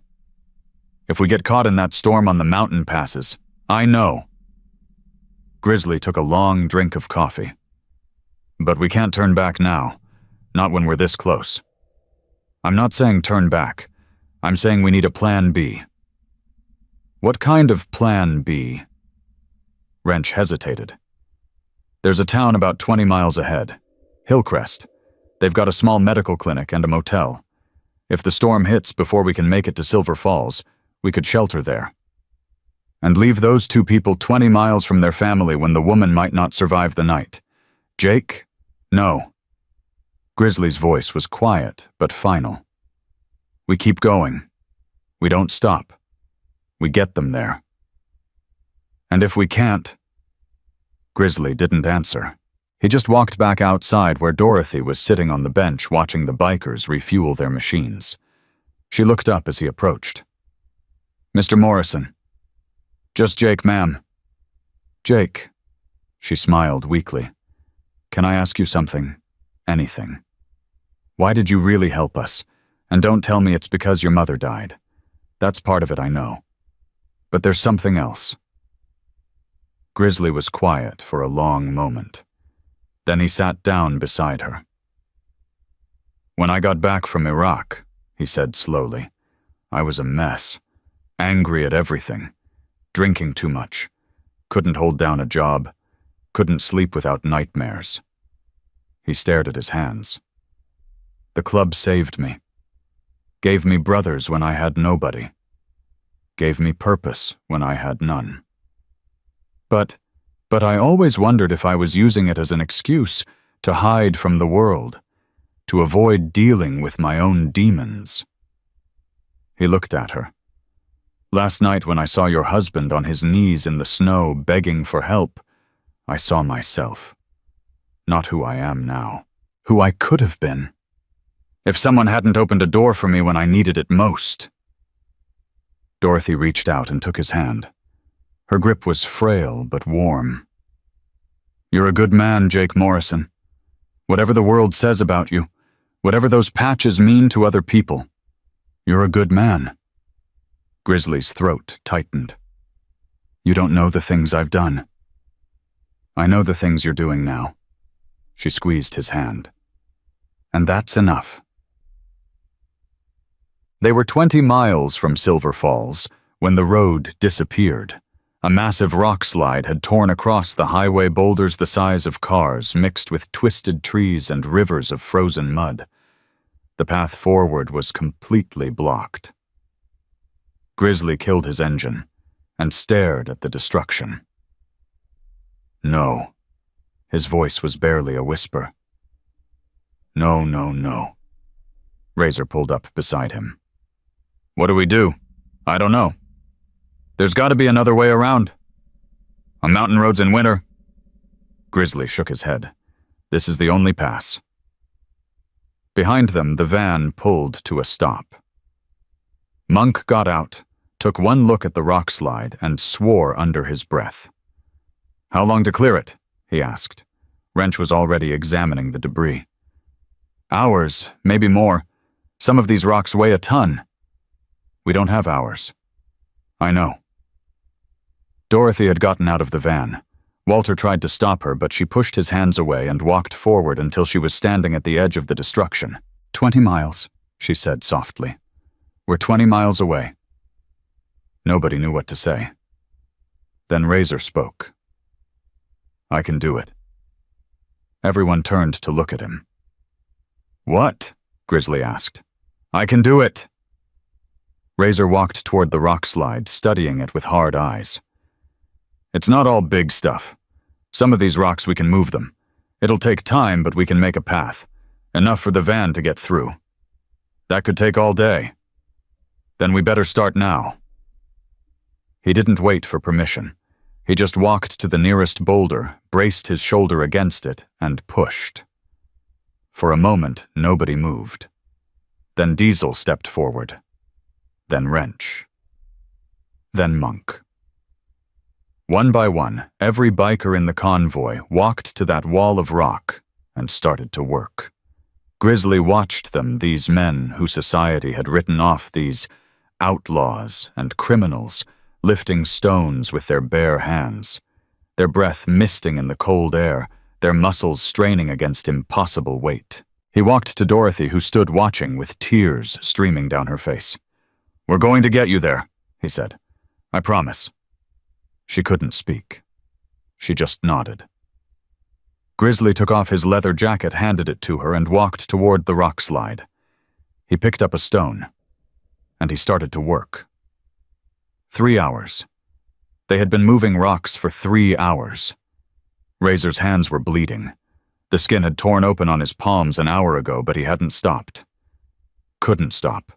If we get caught in that storm on the mountain passes, I know." Grizzly took a long drink of coffee. "But we can't turn back now, not when we're this close." "I'm not saying turn back. I'm saying we need a plan B." "What kind of plan B?" Wrench hesitated. "There's a town about 20 miles ahead, Hillcrest. They've got a small medical clinic and a motel. If the storm hits before we can make it to Silver Falls, we could shelter there. And leave those 2 people 20 miles from their family when the woman might not survive the night. Jake? No." Grizzly's voice was quiet but final. "We keep going. We don't stop. We get them there. And if we can't—" Grizzly didn't answer. He just walked back outside where Dorothy was sitting on the bench watching the bikers refuel their machines. She looked up as he approached. "Mr. Morrison." "Just Jake, ma'am." "Jake." She smiled weakly. "Can I ask you something? Anything? Why did you really help us? And don't tell me it's because your mother died. That's part of it, I know. But there's something else." Grizzly was quiet for a long moment. Then he sat down beside her. "When I got back from Iraq," he said slowly, "I was a mess, angry at everything, drinking too much, couldn't hold down a job, couldn't sleep without nightmares." He stared at his hands. "The club saved me, gave me brothers when I had nobody, gave me purpose when I had none. But I always wondered if I was using it as an excuse to hide from the world, to avoid dealing with my own demons." He looked at her. "Last night when I saw your husband on his knees in the snow begging for help, I saw myself. Not who I am now, who I could have been. If someone hadn't opened a door for me when I needed it most." Dorothy reached out and took his hand. Her grip was frail but warm. "You're a good man, Jake Morrison. Whatever the world says about you, whatever those patches mean to other people, you're a good man." Grizzly's throat tightened. "You don't know the things I've done." "I know the things you're doing now." She squeezed his hand. "And that's enough." They were 20 miles from Silver Falls when the road disappeared. A massive rock slide had torn across the highway, boulders the size of cars mixed with twisted trees and rivers of frozen mud. The path forward was completely blocked. Grizzly killed his engine and stared at the destruction. No. His voice was barely a whisper. No, no, no. Razor pulled up beside him. What do we do? I don't know. There's got to be another way around. On mountain roads in winter? Grizzly shook his head. This is the only pass. Behind them, the van pulled to a stop. Monk got out, took one look at the rock slide, and swore under his breath. How long to clear it? He asked. Wrench was already examining the debris. Hours, maybe more. Some of these rocks weigh a ton. We don't have hours. I know. Dorothy had gotten out of the van. Walter tried to stop her, but she pushed his hands away and walked forward until she was standing at the edge of the destruction. 20 miles, she said softly. We're 20 miles away. Nobody knew what to say. Then Razor spoke. I can do it. Everyone turned to look at him. What? Grizzly asked. I can do it. Razor walked toward the rock slide, studying it with hard eyes. It's not all big stuff. Some of these rocks we can move them. It'll take time, but we can make a path. Enough for the van to get through. That could take all day. Then we better start now. He didn't wait for permission. He just walked to the nearest boulder, braced his shoulder against it, and pushed. For a moment, nobody moved. Then Diesel stepped forward. Then Wrench. Then Monk. One by one, every biker in the convoy walked to that wall of rock and started to work. Grizzly watched them, these men who society had written off, these outlaws and criminals, lifting stones with their bare hands, their breath misting in the cold air, their muscles straining against impossible weight. He walked to Dorothy, who stood watching with tears streaming down her face. We're going to get you there, he said. I promise. She couldn't speak. She just nodded. Grizzly took off his leather jacket, handed it to her, and walked toward the rock slide. He picked up a stone, and he started to work. 3 hours. They had been moving rocks for 3 hours. Razor's hands were bleeding. The skin had torn open on his palms an hour ago, but he hadn't stopped. Couldn't stop.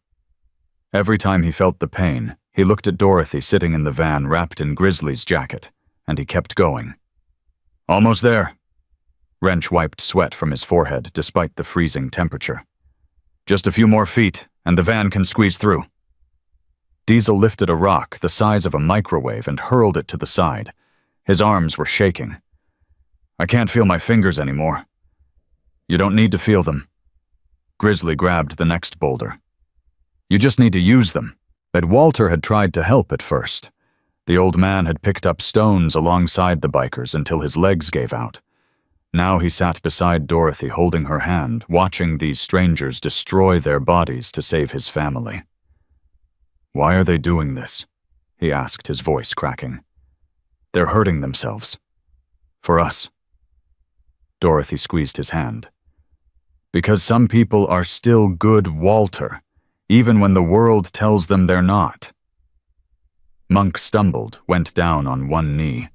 Every time he felt the pain, he looked at Dorothy sitting in the van wrapped in Grizzly's jacket, and he kept going. Almost there. Wrench wiped sweat from his forehead despite the freezing temperature. Just a few more feet, and the van can squeeze through. Diesel lifted a rock the size of a microwave and hurled it to the side. His arms were shaking. I can't feel my fingers anymore. You don't need to feel them. Grizzly grabbed the next boulder. You just need to use them. But Walter had tried to help at first. The old man had picked up stones alongside the bikers until his legs gave out. Now he sat beside Dorothy, holding her hand, watching these strangers destroy their bodies to save his family. Why are they doing this? He asked, his voice cracking. They're hurting themselves. For us. Dorothy squeezed his hand. Because some people are still good, Walter, even when the world tells them they're not. Monk stumbled, went down on one knee.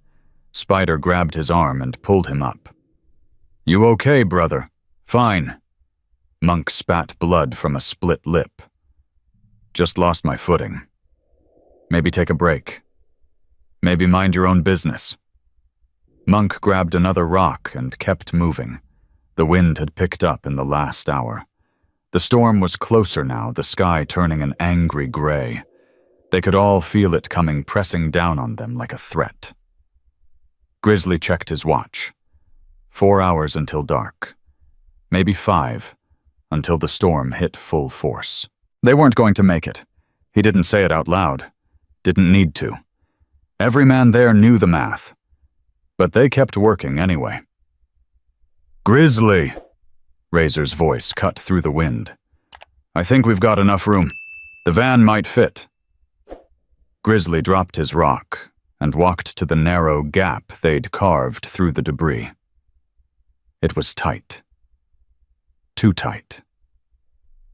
Spider grabbed his arm and pulled him up. You okay, brother? Fine. Monk spat blood from a split lip. Just lost my footing. Maybe take a break. Maybe mind your own business. Monk grabbed another rock and kept moving. The wind had picked up in the last hour. The storm was closer now, the sky turning an angry gray. They could all feel it coming, pressing down on them like a threat. Grizzly checked his watch. 4 hours until dark. Maybe 5, until the storm hit full force. They weren't going to make it. He didn't say it out loud. Didn't need to. Every man there knew the math. But they kept working anyway. Grizzly! Razor's voice cut through the wind. I think we've got enough room. The van might fit. Grizzly dropped his rock and walked to the narrow gap they'd carved through the debris. It was tight. Too tight.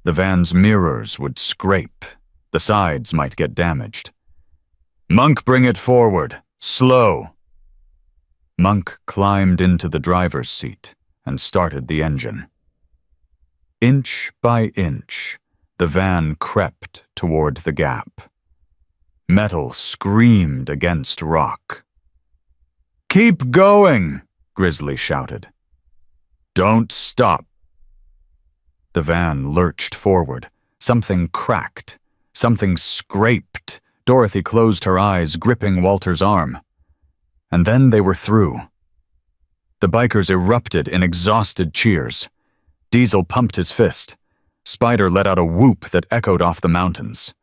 The van's mirrors would scrape. The sides might get damaged. Monk, bring it forward. Slow. Monk climbed into the driver's seat and started the engine. Inch by inch, the van crept toward the gap. Metal screamed against rock. "Keep going!" Grizzly shouted. "Don't stop." The van lurched forward. Something cracked. Something scraped. Dorothy closed her eyes, gripping Walter's arm. And then they were through. The bikers erupted in exhausted cheers. Diesel pumped his fist. Spider let out a whoop that echoed off the mountains.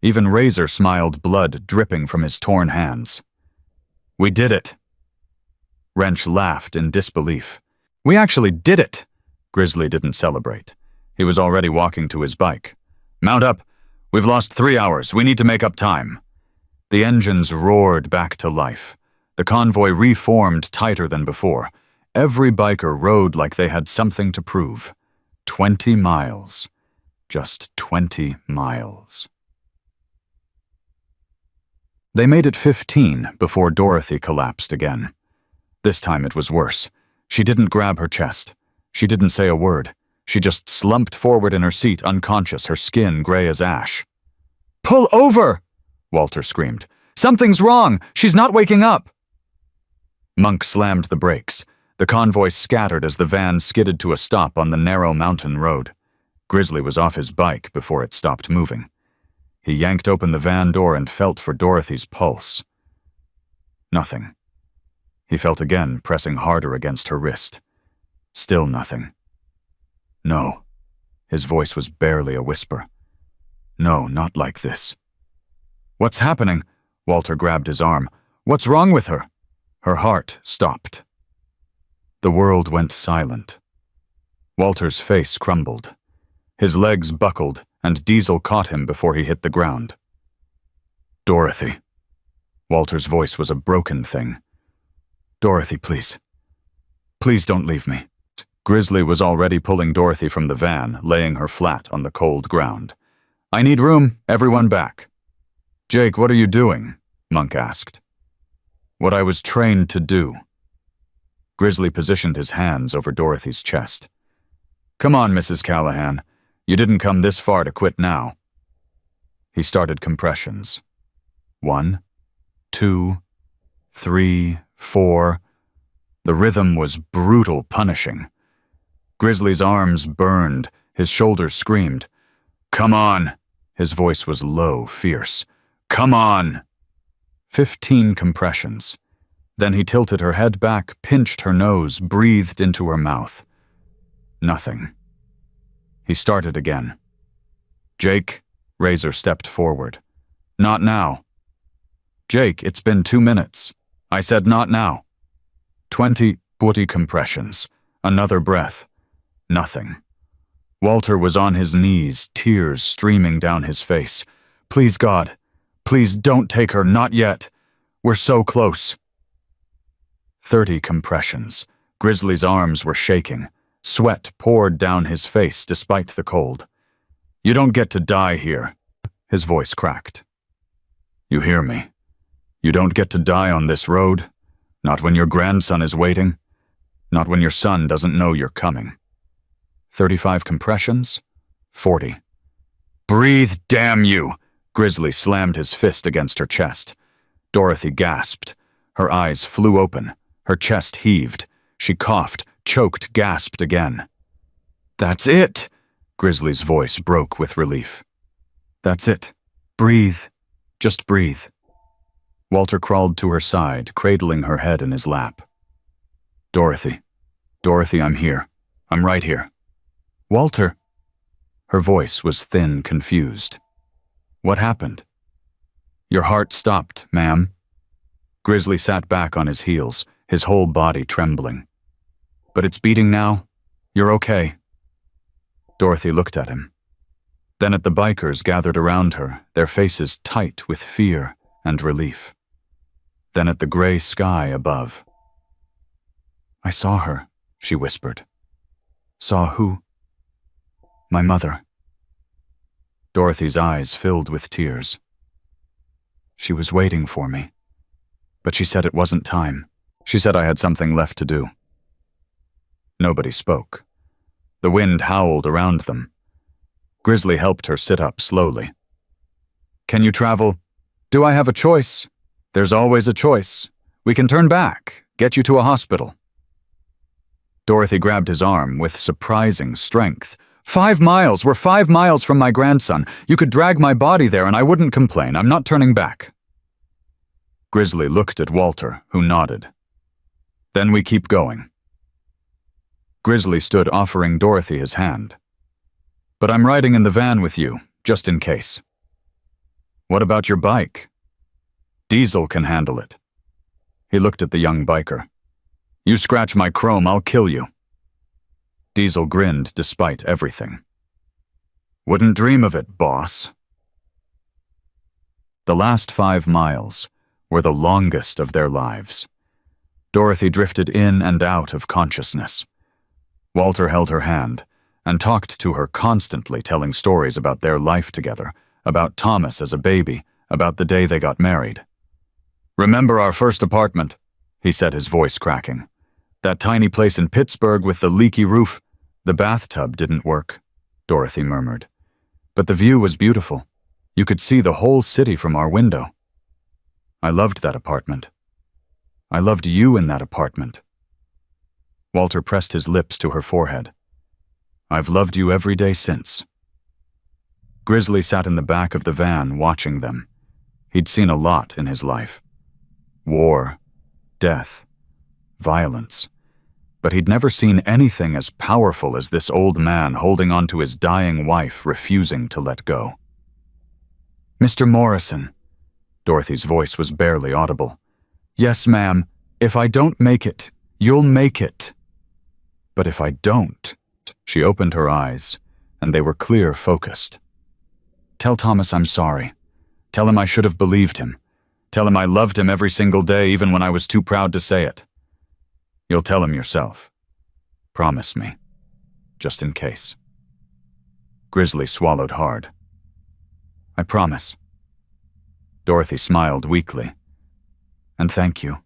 Even Razor smiled, blood dripping from his torn hands. "We did it." Wrench laughed in disbelief. "We actually did it!" Grizzly didn't celebrate. He was already walking to his bike. "Mount up. We've lost 3 hours. We need to make up time." The engines roared back to life. The convoy reformed tighter than before. Every biker rode like they had something to prove. 20 miles. Just 20 miles. They made it 15 before Dorothy collapsed again. This time it was worse. She didn't grab her chest. She didn't say a word. She just slumped forward in her seat, unconscious, her skin gray as ash. "Pull over!" Walter screamed. "Something's wrong! She's not waking up!" Monk slammed the brakes. The convoy scattered as the van skidded to a stop on the narrow mountain road. Grizzly was off his bike before it stopped moving. He yanked open the van door and felt for Dorothy's pulse. Nothing. He felt again, pressing harder against her wrist. Still nothing. "No." His voice was barely a whisper. "No, not like this." "What's happening?" Walter grabbed his arm. "What's wrong with her?" Her heart stopped. The world went silent. Walter's face crumbled. His legs buckled, and Diesel caught him before he hit the ground. "Dorothy." Walter's voice was a broken thing. "Dorothy, please. Please don't leave me." Grizzly was already pulling Dorothy from the van, laying her flat on the cold ground. "I need room. Everyone back." "Jake, what are you doing?" Monk asked. "What I was trained to do." Grizzly positioned his hands over Dorothy's chest. "Come on, Mrs. Callahan. You didn't come this far to quit now." He started compressions. 1, 2, 3, 4. The rhythm was brutal, punishing. Grizzly's arms burned. His shoulders screamed. "Come on!" His voice was low, fierce. "Come on!" 15 compressions. Then he tilted her head back, pinched her nose, breathed into her mouth. Nothing. He started again. "Jake," Razor stepped forward. "Not now." "Jake, it's been 2 minutes." "I said not now." 20 compressions. Another breath. Nothing. Walter was on his knees, tears streaming down his face. "Please, God. Please don't take her, not yet. We're so close." 30 compressions. Grizzly's arms were shaking. Sweat poured down his face despite the cold. "You don't get to die here." His voice cracked. "You hear me? You don't get to die on this road. Not when your grandson is waiting. Not when your son doesn't know you're coming." 35 compressions. 40. "Breathe, damn you!" Grizzly slammed his fist against her chest. Dorothy gasped. Her eyes flew open. Her chest heaved. She coughed, choked, gasped again. "That's it!" Grizzly's voice broke with relief. "That's it. Breathe. Just breathe." Walter crawled to her side, cradling her head in his lap. "Dorothy. Dorothy, I'm here. I'm right here." "Walter." Her voice was thin, confused. "What happened?" "Your heart stopped, ma'am." Grizzly sat back on his heels, his whole body trembling. "But it's beating now? You're okay." Dorothy looked at him. Then at the bikers gathered around her, their faces tight with fear and relief. Then at the gray sky above. "I saw her," she whispered. "Saw who?" "My mother." Dorothy's eyes filled with tears. "She was waiting for me, but she said it wasn't time. She said I had something left to do." Nobody spoke. The wind howled around them. Grizzly helped her sit up slowly. "Can you travel?" "Do I have a choice?" "There's always a choice. We can turn back, get you to a hospital." Dorothy grabbed his arm with surprising strength. 5 miles! We're 5 miles from my grandson. You could drag my body there and I wouldn't complain. I'm not turning back. Grizzly looked at Walter, who nodded. "Then we keep going." Grizzly stood offering Dorothy his hand. "But I'm riding in the van with you, just in case." "What about your bike?" "Diesel can handle it." He looked at the young biker. "You scratch my chrome, I'll kill you." Diesel grinned despite everything. "Wouldn't dream of it, boss." The last 5 miles were the longest of their lives. Dorothy drifted in and out of consciousness. Walter held her hand and talked to her constantly, telling stories about their life together, about Thomas as a baby, about the day they got married. "Remember our first apartment?" he said, his voice cracking. "That tiny place in Pittsburgh with the leaky roof. The bathtub didn't work," Dorothy murmured. "But the view was beautiful. You could see the whole city from our window. I loved that apartment. I loved you in that apartment." Walter pressed his lips to her forehead. "I've loved you every day since." Grizzly sat in the back of the van watching them. He'd seen a lot in his life. War, death, violence. But he'd never seen anything as powerful as this old man holding on to his dying wife, refusing to let go. "Mr. Morrison." Dorothy's voice was barely audible. "Yes, ma'am. If I don't make it, you'll make it." "But if I don't..." She opened her eyes, and they were clear focused. "Tell Thomas I'm sorry. Tell him I should have believed him. Tell him I loved him every single day, even when I was too proud to say it. You'll tell him yourself. Promise me. Just in case." Grizzly swallowed hard. "I promise." Dorothy smiled weakly. "And thank you.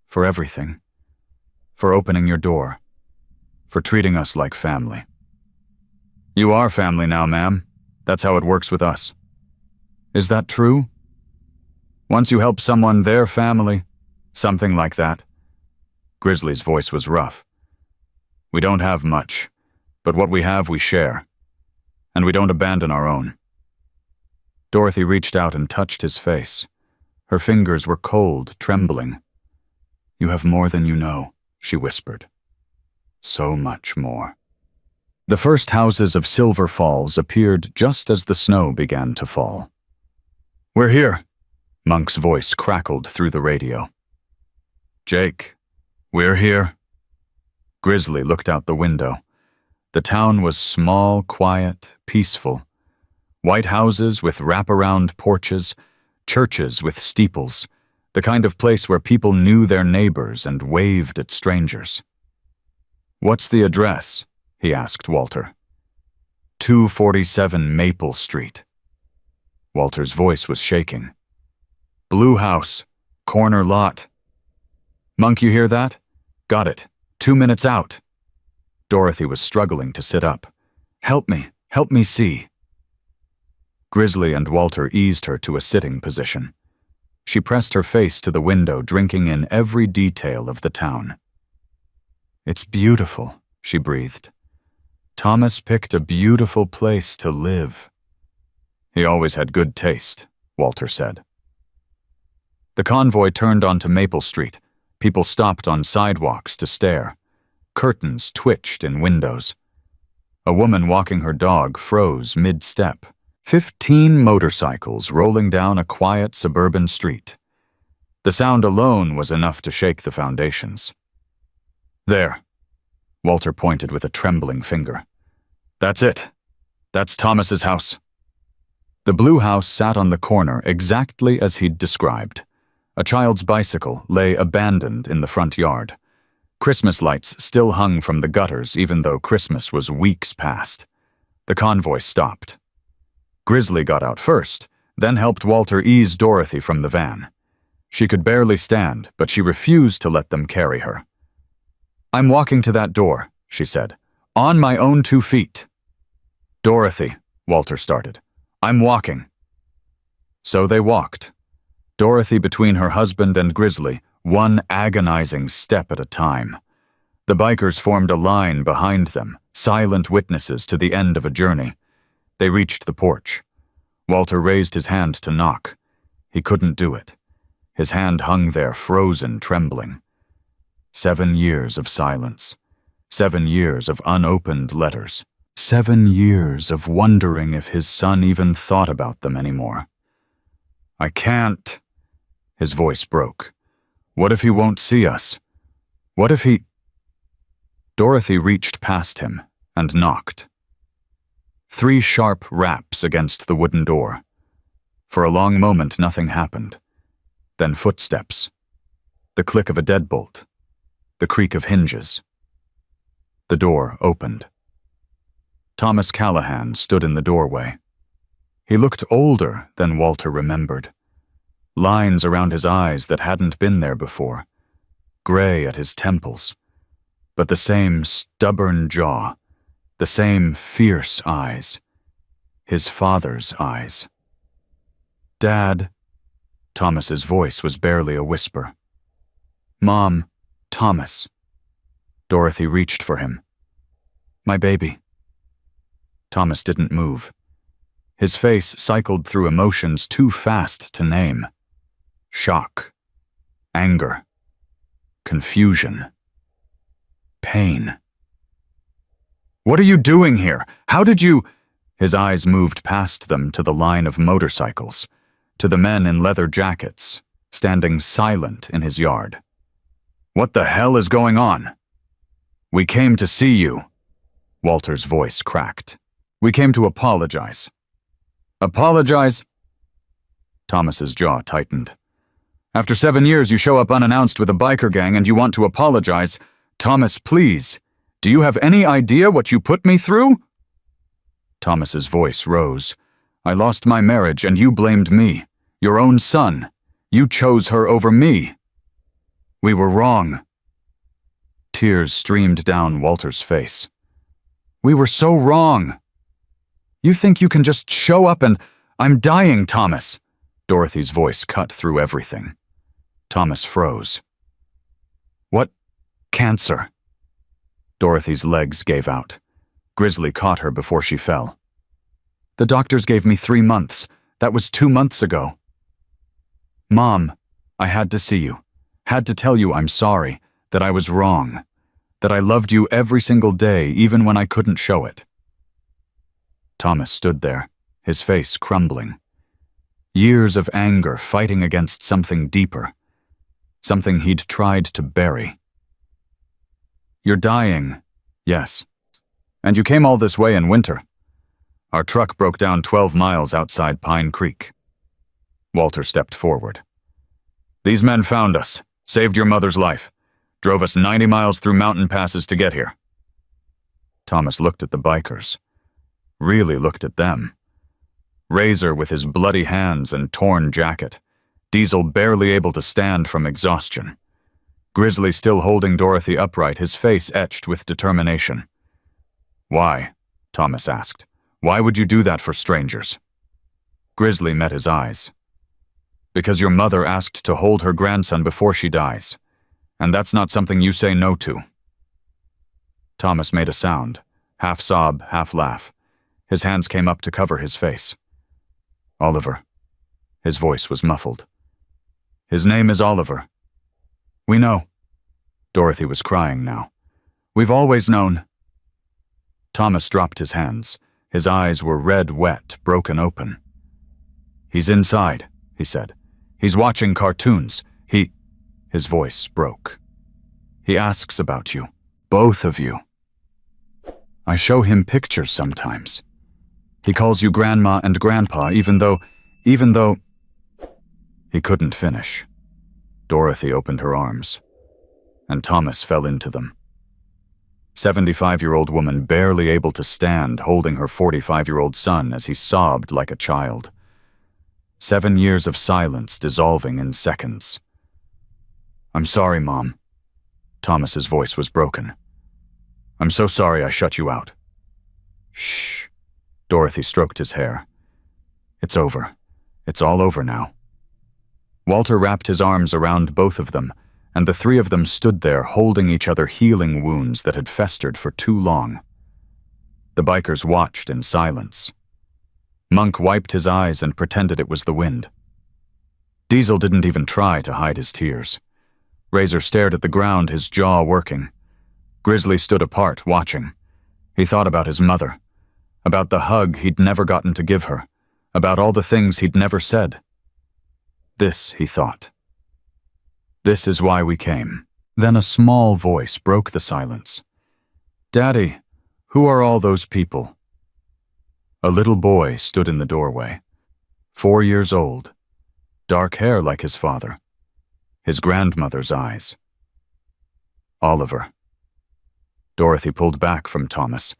For everything. For opening your door. For treating us like family." "You are family now, ma'am. That's how it works with us." "Is that true?" "Once you help someone, their family, something like that." Grizzly's voice was rough. "We don't have much, but what we have we share. And we don't abandon our own." Dorothy reached out and touched his face. Her fingers were cold, trembling. "You have more than you know," she whispered. "So much more." The first houses of Silver Falls appeared just as the snow began to fall. "We're here," Monk's voice crackled through the radio. "Jake, we're here." Grizzly looked out the window. The town was small, quiet, peaceful. White houses with wraparound porches, churches with steeples, the kind of place where people knew their neighbors and waved at strangers. "What's the address?" he asked Walter. 247 Maple Street. Walter's voice was shaking. "Blue house, corner lot." "Monk, you hear that? Got it. 2 minutes out." Dorothy was struggling to sit up. Help me see." Grizzly and Walter eased her to a sitting position. She pressed her face to the window, drinking in every detail of the town. "It's beautiful," she breathed. "Thomas picked a beautiful place to live." "He always had good taste," Walter said. The convoy turned onto Maple Street. People stopped on sidewalks to stare. Curtains twitched in windows. A woman walking her dog froze mid-step. 15 motorcycles rolling down a quiet suburban street. The sound alone was enough to shake the foundations. "There," Walter pointed with a trembling finger. "That's it. That's Thomas's house. The blue house sat on the corner exactly as he'd described. A child's bicycle lay abandoned in the front yard. Christmas lights still hung from the gutters even though Christmas was weeks past. The convoy stopped. Grizzly got out first, then helped Walter ease Dorothy from the van. She could barely stand, but she refused to let them carry her. "I'm walking to that door," she said. "On my own 2 feet." "Dorothy," Walter started. "I'm walking." So they walked. Dorothy between her husband and Grizzly, one agonizing step at a time. The bikers formed a line behind them, silent witnesses to the end of a journey. They reached the porch. Walter raised his hand to knock. He couldn't do it. His hand hung there, frozen, trembling. 7 years of silence. 7 years of unopened letters. 7 years of wondering if his son even thought about them anymore. "I can't." His voice broke. "What if he won't see us? What if he—" Dorothy reached past him and knocked. 3 sharp raps against the wooden door. For a long moment nothing happened. Then footsteps. The click of a deadbolt. The creak of hinges. The door opened. Thomas Callahan stood in the doorway. He looked older than Walter remembered. Lines around his eyes that hadn't been there before. Gray at his temples. But the same stubborn jaw. The same fierce eyes. His father's eyes. "Dad." Thomas's voice was barely a whisper. "Mom, Thomas." Dorothy reached for him. "My baby." Thomas didn't move. His face cycled through emotions too fast to name. Shock. Anger. Confusion. Pain. "What are you doing here? How did you—" His eyes moved past them to the line of motorcycles, to the men in leather jackets, standing silent in his yard. "What the hell is going on?" "We came to see you." Walter's voice cracked. "We came to apologize." "Apologize?" Thomas's jaw tightened. "After 7 years you show up unannounced with a biker gang and you want to apologize. Thomas, please, do you have any idea what you put me through?" Thomas's voice rose. "I lost my marriage and you blamed me. Your own son. You chose her over me. We were wrong." Tears streamed down Walter's face. "We were so wrong. You think you can just show up and— I'm dying, Thomas." Dorothy's voice cut through everything. Thomas froze. "What? Cancer?" Dorothy's legs gave out. Grizzly caught her before she fell. "The doctors gave me 3 months. That was 2 months ago." "Mom, I had to see you. Had to tell you I'm sorry, that I was wrong. That I loved you every single day, even when I couldn't show it." Thomas stood there, his face crumbling. Years of anger fighting against something deeper. Something he'd tried to bury. "You're dying, yes. And you came all this way in winter. Our truck broke down 12 miles outside Pine Creek." Walter stepped forward. "These men found us, saved your mother's life, drove us 90 miles through mountain passes to get here." Thomas looked at the bikers. Really looked at them. Razor with his bloody hands and torn jacket. Diesel barely able to stand from exhaustion. Grizzly still holding Dorothy upright, his face etched with determination. "Why?" Thomas asked. "Why would you do that for strangers?" Grizzly met his eyes. "Because your mother asked to hold her grandson before she dies. And that's not something you say no to." Thomas made a sound, half sob, half laugh. His hands came up to cover his face. "Oliver." His voice was muffled. "His name is Oliver." "We know." Dorothy was crying now. "We've always known." Thomas dropped his hands. His eyes were red wet, broken open. "He's inside," he said. "He's watching cartoons. His voice broke. "He asks about you. Both of you. I show him pictures sometimes. He calls you Grandma and Grandpa even though… He couldn't finish. Dorothy opened her arms, and Thomas fell into them. 75-year-old woman barely able to stand, holding her 45-year-old son as he sobbed like a child. 7 years of silence dissolving in seconds. "I'm sorry, Mom." Thomas's voice was broken. "I'm so sorry I shut you out." "Shh." Dorothy stroked his hair. "It's over. It's all over now." Walter wrapped his arms around both of them, and the three of them stood there holding each other, healing wounds that had festered for too long. The bikers watched in silence. Monk wiped his eyes and pretended it was the wind. Diesel didn't even try to hide his tears. Razor stared at the ground, his jaw working. Grizzly stood apart, watching. He thought about his mother, about the hug he'd never gotten to give her, about all the things he'd never said. This, he thought. This is why we came. Then a small voice broke the silence. "Daddy, who are all those people?" A little boy stood in the doorway. 4 years old, dark hair like his father, his grandmother's eyes. Oliver. Dorothy pulled back from Thomas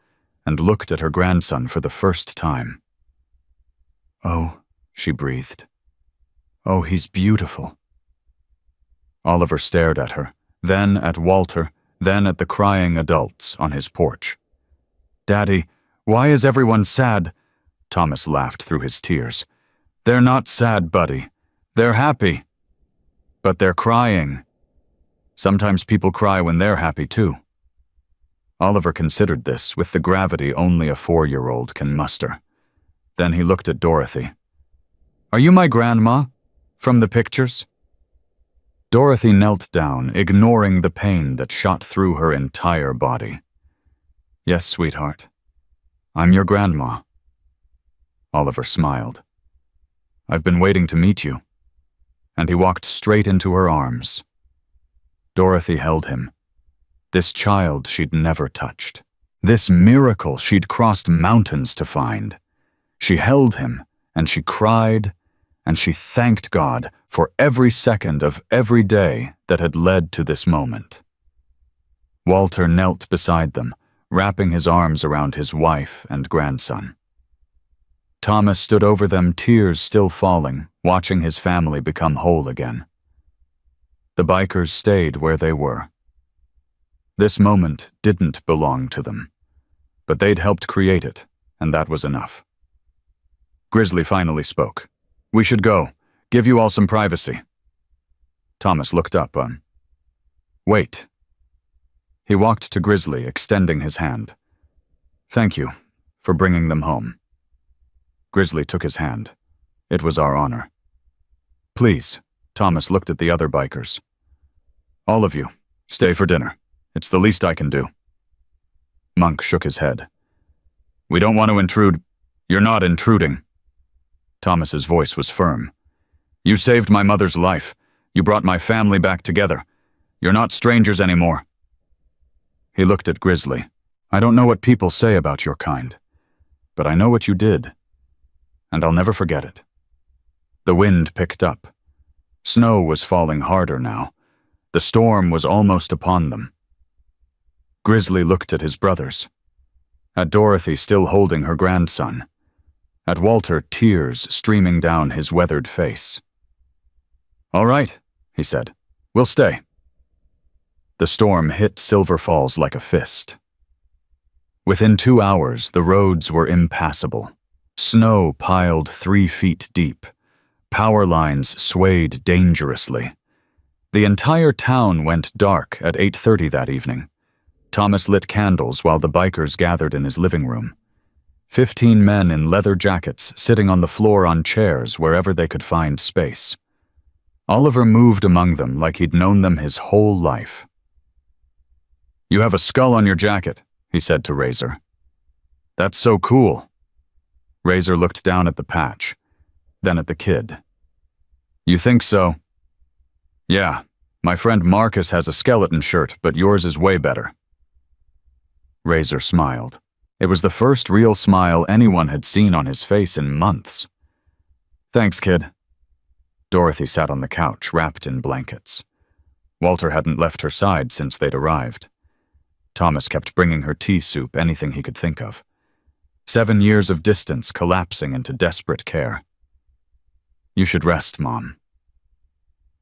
and looked at her grandson for the first time. "Oh," she breathed. "Oh, he's beautiful." Oliver stared at her, then at Walter, then at the crying adults on his porch. "Daddy, why is everyone sad?" Thomas laughed through his tears. "They're not sad, buddy. They're happy. But they're crying. Sometimes people cry when they're happy too." Oliver considered this with the gravity only a 4-year-old can muster. Then he looked at Dorothy. "Are you my grandma? From the pictures?" Dorothy knelt down, ignoring the pain that shot through her entire body. "Yes, sweetheart. I'm your grandma." Oliver smiled. "I've been waiting to meet you." And he walked straight into her arms. Dorothy held him. This child she'd never touched. This miracle she'd crossed mountains to find. She held him, and she cried, and she thanked God for every second of every day that had led to this moment. Walter knelt beside them, wrapping his arms around his wife and grandson. Thomas stood over them, tears still falling, watching his family become whole again. The bikers stayed where they were. This moment didn't belong to them, but they'd helped create it, and that was enough. Grizzly finally spoke. "We should go. Give you all some privacy." Thomas looked up. Wait." He walked to Grizzly, extending his hand. "Thank you for bringing them home." Grizzly took his hand. "It was our honor." "Please," Thomas looked at the other bikers. "All of you, stay for dinner. It's the least I can do." Monk shook his head. "We don't want to intrude." "You're not intruding." Thomas's voice was firm. "You saved my mother's life. You brought my family back together. You're not strangers anymore." He looked at Grizzly. "I don't know what people say about your kind, but I know what you did, and I'll never forget it." The wind picked up. Snow was falling harder now. The storm was almost upon them. Grizzly looked at his brothers, at Dorothy still holding her grandson, at Walter, tears streaming down his weathered face. "All right," he said. "We'll stay." The storm hit Silver Falls like a fist. Within 2 hours, the roads were impassable. Snow piled 3 feet deep. Power lines swayed dangerously. The entire town went dark at 8:30 that evening. Thomas lit candles while the bikers gathered in his living room. 15 men in leather jackets sitting on the floor on chairs wherever they could find space. Oliver moved among them like he'd known them his whole life. "You have a skull on your jacket," he said to Razor. "That's so cool." Razor looked down at the patch, then at the kid. "You think so?" "Yeah, my friend Marcus has a skeleton shirt, but yours is way better." Razor smiled. It was the first real smile anyone had seen on his face in months. "Thanks, kid." Dorothy sat on the couch, wrapped in blankets. Walter hadn't left her side since they'd arrived. Thomas kept bringing her tea soup, anything he could think of. 7 years of distance collapsing into desperate care. "You should rest, Mom."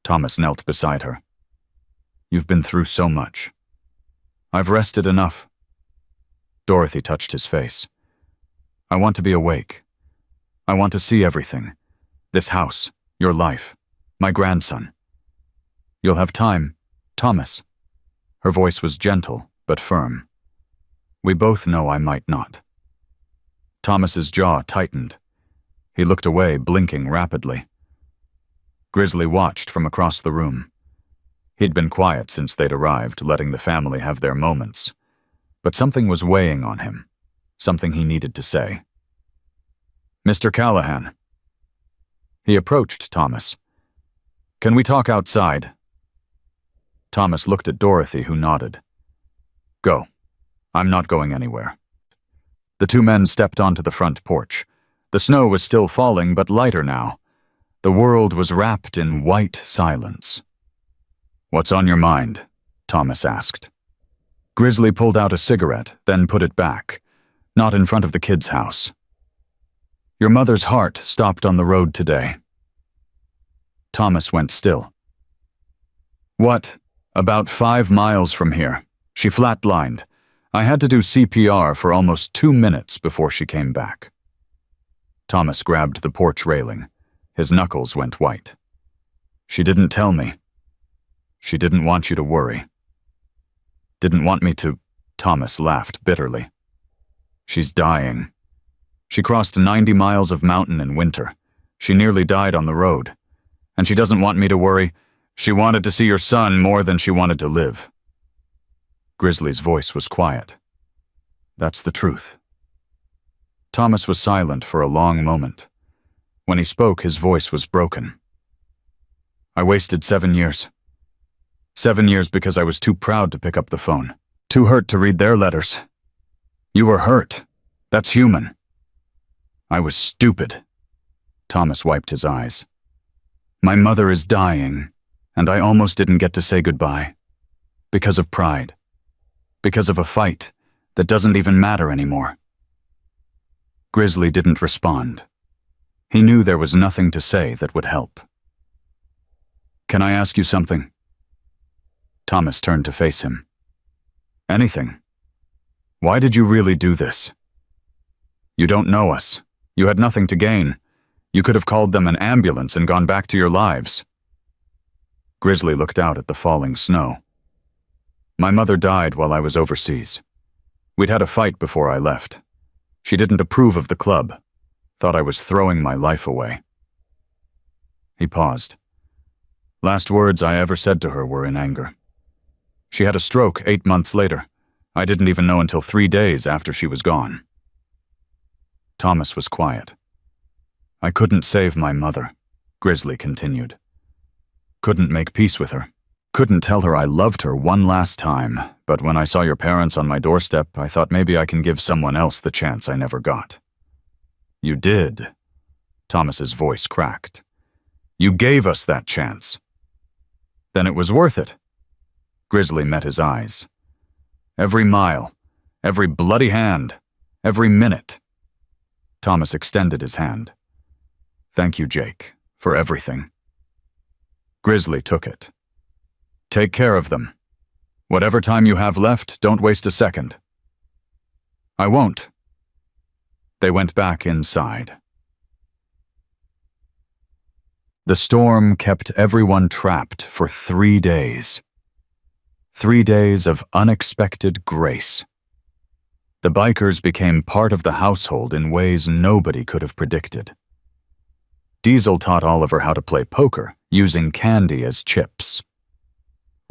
Thomas knelt beside her. "You've been through so much." "I've rested enough." Dorothy touched his face. "I want to be awake. I want to see everything. This house, your life, my grandson. You'll have time, Thomas." Her voice was gentle, but firm. "We both know I might not." Thomas's jaw tightened. He looked away, blinking rapidly. Grizzly watched from across the room. He'd been quiet since they'd arrived, letting the family have their moments. But something was weighing on him, something he needed to say. "Mr. Callahan." He approached Thomas. "Can we talk outside?" Thomas looked at Dorothy, who nodded. "Go. I'm not going anywhere." The two men stepped onto the front porch. The snow was still falling, but lighter now. The world was wrapped in white silence. "What's on your mind?" Thomas asked. Grizzly pulled out a cigarette, then put it back, not in front of the kid's house. "Your mother's heart stopped on the road today." Thomas went still. "What? About 5 miles from here. She flatlined. I had to do CPR for almost 2 minutes before she came back." Thomas grabbed the porch railing. His knuckles went white. "She didn't tell me. She didn't want you to worry." "Didn't want me to..." Thomas laughed bitterly. "She's dying. She crossed 90 miles of mountain in winter. She nearly died on the road. And she doesn't want me to worry. She wanted to see your son more than she wanted to live." Grizzly's voice was quiet. "That's the truth." Thomas was silent for a long moment. When he spoke, his voice was broken. "I wasted 7 years. 7 years because I was too proud to pick up the phone. Too hurt to read their letters. You were hurt. That's human. I was stupid." Thomas wiped his eyes. "My mother is dying, and I almost didn't get to say goodbye. Because of pride. Because of a fight that doesn't even matter anymore." Grizzly didn't respond. He knew there was nothing to say that would help. "Can I ask you something?" Thomas turned to face him. "Anything. Why did you really do this? You don't know us. You had nothing to gain. You could have called them an ambulance and gone back to your lives." Grizzly looked out at the falling snow. "My mother died while I was overseas. We'd had a fight before I left. She didn't approve of the club. Thought I was throwing my life away." He paused. "Last words I ever said to her were in anger. She had a stroke 8 months later. I didn't even know until 3 days after she was gone." Thomas was quiet. "I couldn't save my mother," Grizzly continued. "Couldn't make peace with her. Couldn't tell her I loved her one last time, but when I saw your parents on my doorstep, I thought maybe I can give someone else the chance I never got." "You did." Thomas's voice cracked. "You gave us that chance." "Then it was worth it." Grizzly met his eyes. "Every mile, every bloody hand, every minute." Thomas extended his hand. "Thank you, Jake, for everything." Grizzly took it. "Take care of them. Whatever time you have left, don't waste a second." "I won't." They went back inside. The storm kept everyone trapped for 3 days. 3 days of unexpected grace. The bikers became part of the household in ways nobody could have predicted. Diesel taught Oliver how to play poker, using candy as chips.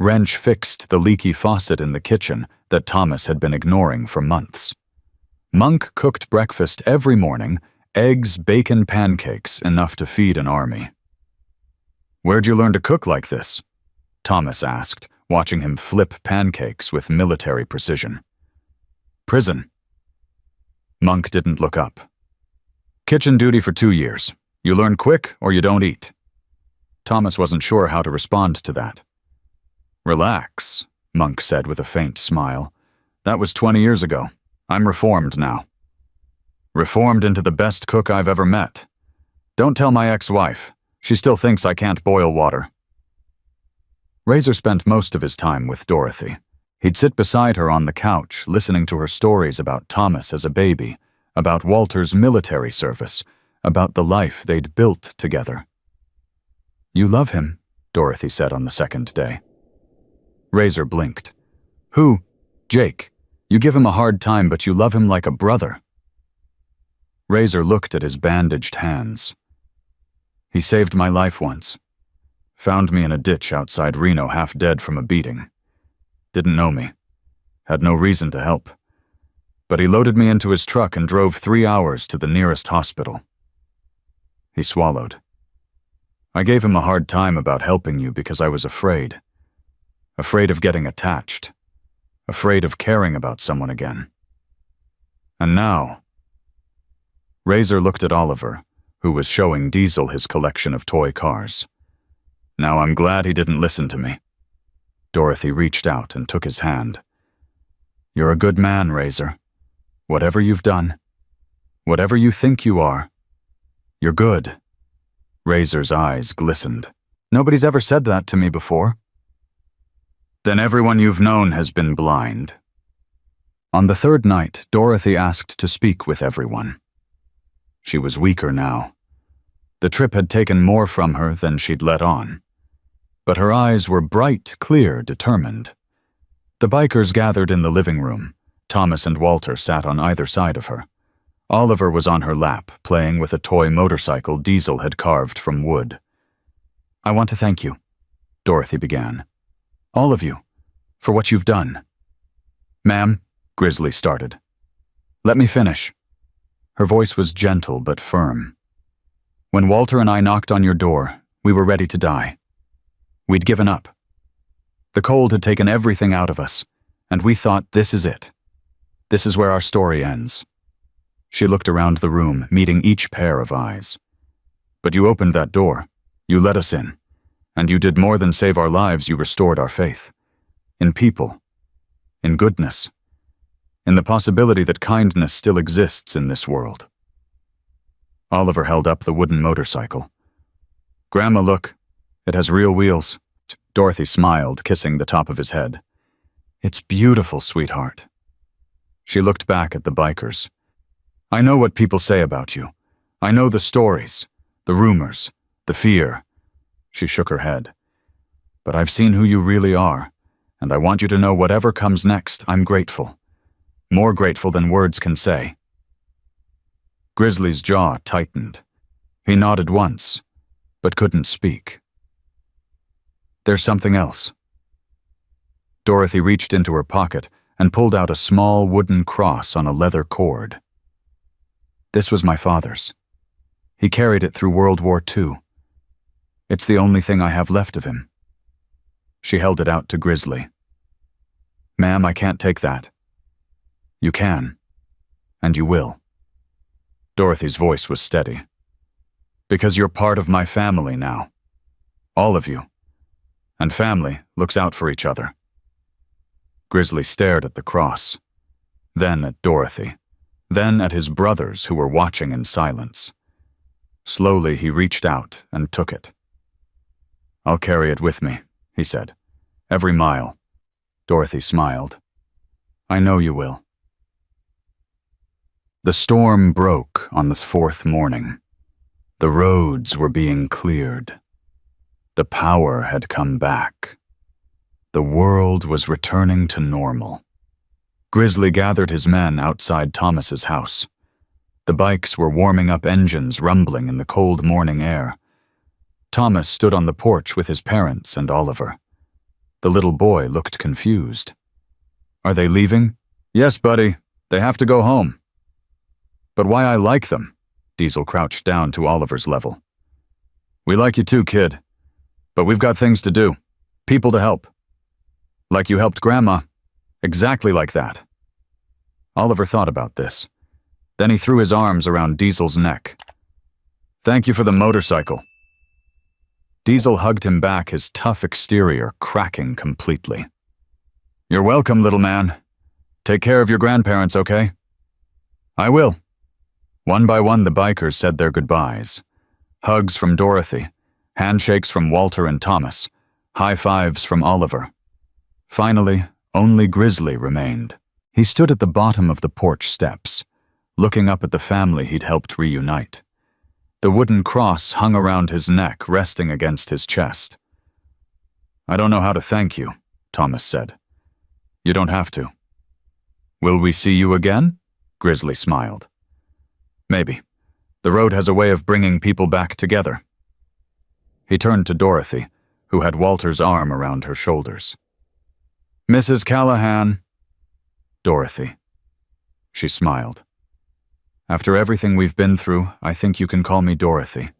Wrench fixed the leaky faucet in the kitchen that Thomas had been ignoring for months. Monk cooked breakfast every morning, eggs, bacon, pancakes, enough to feed an army. "Where'd you learn to cook like this?" Thomas asked, watching him flip pancakes with military precision. "Prison." Monk didn't look up. Kitchen duty for 2 years. You learn quick or you don't eat. Thomas wasn't sure how to respond to that. Relax, Monk said with a faint smile. That was 20 years ago. I'm reformed now. Reformed into the best cook I've ever met. Don't tell my ex-wife. She still thinks I can't boil water. Razor spent most of his time with Dorothy. He'd sit beside her on the couch, listening to her stories about Thomas as a baby, about Walter's military service, about the life they'd built together. You love him, Dorothy said on the second day. Razor blinked. Who? Jake. You give him a hard time, but you love him like a brother. Razor looked at his bandaged hands. He saved my life once. Found me in a ditch outside Reno, half dead from a beating. Didn't know me. Had no reason to help. But he loaded me into his truck and drove 3 hours to the nearest hospital. He swallowed. I gave him a hard time about helping you because I was afraid. Afraid of getting attached. Afraid of caring about someone again. And now... Razor looked at Oliver, who was showing Diesel his collection of toy cars. Now I'm glad he didn't listen to me. Dorothy reached out and took his hand. You're a good man, Razor. Whatever you've done, whatever you think you are, you're good. Razor's eyes glistened. Nobody's ever said that to me before. Then everyone you've known has been blind. On the third night, Dorothy asked to speak with everyone. She was weaker now. The trip had taken more from her than she'd let on. But her eyes were bright, clear, determined. The bikers gathered in the living room. Thomas and Walter sat on either side of her. Oliver was on her lap, playing with a toy motorcycle Diesel had carved from wood. I want to thank you, Dorothy began. All of you, for what you've done. Ma'am, Grizzly started. Let me finish. Her voice was gentle but firm. When Walter and I knocked on your door, we were ready to die. We'd given up. The cold had taken everything out of us, and we thought this is it. This is where our story ends. She looked around the room, meeting each pair of eyes. But you opened that door. You let us in. And you did more than save our lives, you restored our faith. In people. In goodness. In the possibility that kindness still exists in this world. Oliver held up the wooden motorcycle. Grandma, look. It has real wheels. Dorothy smiled, kissing the top of his head. It's beautiful, sweetheart. She looked back at the bikers. I know what people say about you. I know the stories, the rumors, the fear. She shook her head. But I've seen who you really are, and I want you to know whatever comes next, I'm grateful. More grateful than words can say. Grizzly's jaw tightened. He nodded once, but couldn't speak. There's something else. Dorothy reached into her pocket and pulled out a small wooden cross on a leather cord. This was my father's. He carried it through World War II. It's the only thing I have left of him. She held it out to Grizzly. Ma'am, I can't take that. You can, and you will. Dorothy's voice was steady. Because you're part of my family now. All of you. And family looks out for each other. Grizzly stared at the cross, then at Dorothy, then at his brothers who were watching in silence. Slowly he reached out and took it. I'll carry it with me, he said. Every mile. Dorothy smiled. I know you will. The storm broke on the fourth morning. The roads were being cleared. The power had come back. The world was returning to normal. Grizzly gathered his men outside Thomas's house. The bikes were warming up engines rumbling in the cold morning air. Thomas stood on the porch with his parents and Oliver. The little boy looked confused. Are they leaving? Yes, buddy. They have to go home. But why I like them? Diesel crouched down to Oliver's level. We like you too, kid. But we've got things to do. People to help. Like you helped Grandma. Exactly like that. Oliver thought about this. Then he threw his arms around Diesel's neck. "Thank you for the motorcycle." Diesel hugged him back, his tough exterior cracking completely. "You're welcome, little man. Take care of your grandparents, okay?" "I will." One by one, the bikers said their goodbyes. Hugs from Dorothy, handshakes from Walter and Thomas, high fives from Oliver. Finally, only Grizzly remained. He stood at the bottom of the porch steps, looking up at the family he'd helped reunite. The wooden cross hung around his neck, resting against his chest. "I don't know how to thank you," Thomas said. "You don't have to." "Will we see you again?" Grizzly smiled. "Maybe. The road has a way of bringing people back together." He turned to Dorothy, who had Walter's arm around her shoulders. "Mrs. Callahan." "Dorothy." She smiled. "After everything we've been through, I think you can call me Dorothy."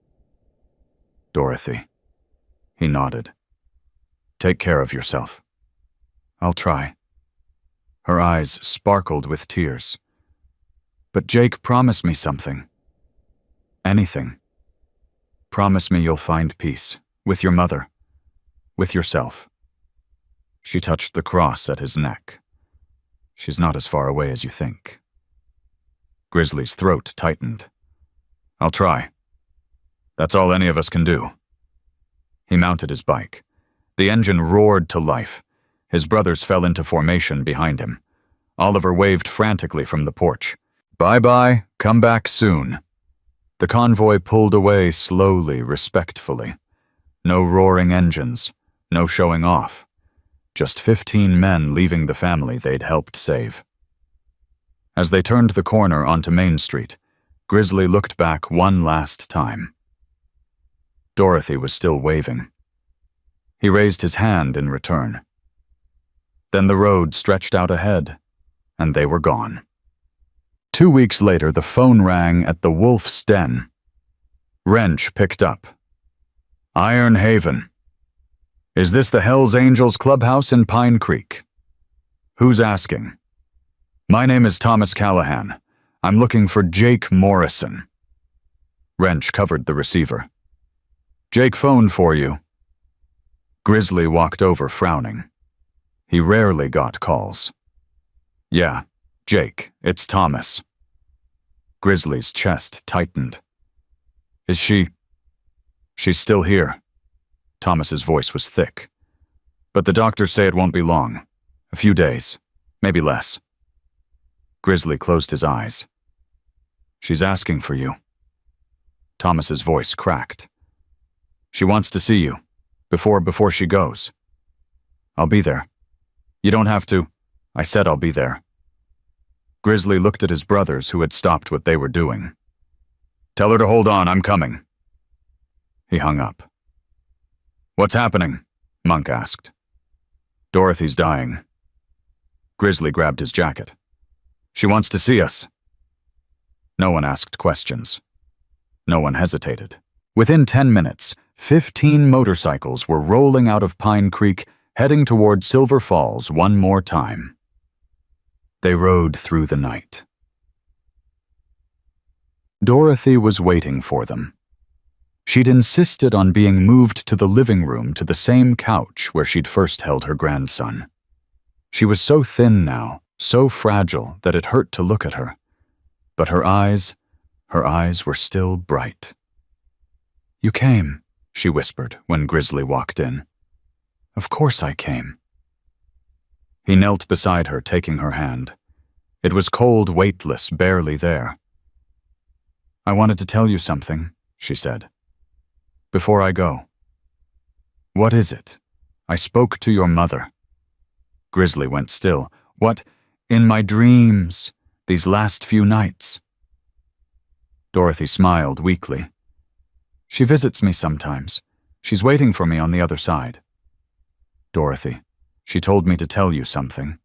"Dorothy." He nodded. "Take care of yourself." "I'll try." Her eyes sparkled with tears. "But Jake promised me something." "Anything. Promise me you'll find peace, with your mother, with yourself." She touched the cross at his neck. "She's not as far away as you think." Grizzly's throat tightened. "I'll try. That's all any of us can do." He mounted his bike. The engine roared to life. His brothers fell into formation behind him. Oliver waved frantically from the porch. "Bye-bye, come back soon." The convoy pulled away slowly, respectfully. No roaring engines, no showing off. Just 15 men leaving the family they'd helped save. As they turned the corner onto Main Street, Grizzly looked back one last time. Dorothy was still waving. He raised his hand in return. Then the road stretched out ahead, and they were gone. 2 weeks later, the phone rang at the Wolf's Den. Wrench picked up. "Iron Haven. Is this the Hells Angels clubhouse in Pine Creek? Who's asking?" "My name is Thomas Callahan. I'm looking for Jake Morrison." Wrench covered the receiver. "Jake phoned for you." Grizzly walked over, frowning. He rarely got calls. "Yeah, Jake, it's Thomas." Grizzly's chest tightened. "Is she?" "She's still here." Thomas's voice was thick. "But the doctors say it won't be long. A few days, maybe less." Grizzly closed his eyes. "She's asking for you." Thomas's voice cracked. "She wants to see you, before she goes." "I'll be there." "You don't have to." "I said I'll be there." Grizzly looked at his brothers, who had stopped what they were doing. "Tell her to hold on, I'm coming." He hung up. "What's happening?" Monk asked. "Dorothy's dying." Grizzly grabbed his jacket. "She wants to see us." No one asked questions. No one hesitated. Within 10 minutes, 15 motorcycles were rolling out of Pine Creek, heading toward Silver Falls one more time. They rode through the night. Dorothy was waiting for them. She'd insisted on being moved to the living room, to the same couch where she'd first held her grandson. She was so thin now, so fragile that it hurt to look at her. But her eyes were still bright. "You came," she whispered when Grizzly walked in. "Of course I came." He knelt beside her, taking her hand. It was cold, weightless, barely there. "I wanted to tell you something," she said. "Before I go." "What is it?" "I spoke to your mother." Grizzly went still. "What?" "In my dreams, these last few nights." Dorothy smiled weakly. "She visits me sometimes. She's waiting for me on the other side." "Dorothy, she told me to tell you something."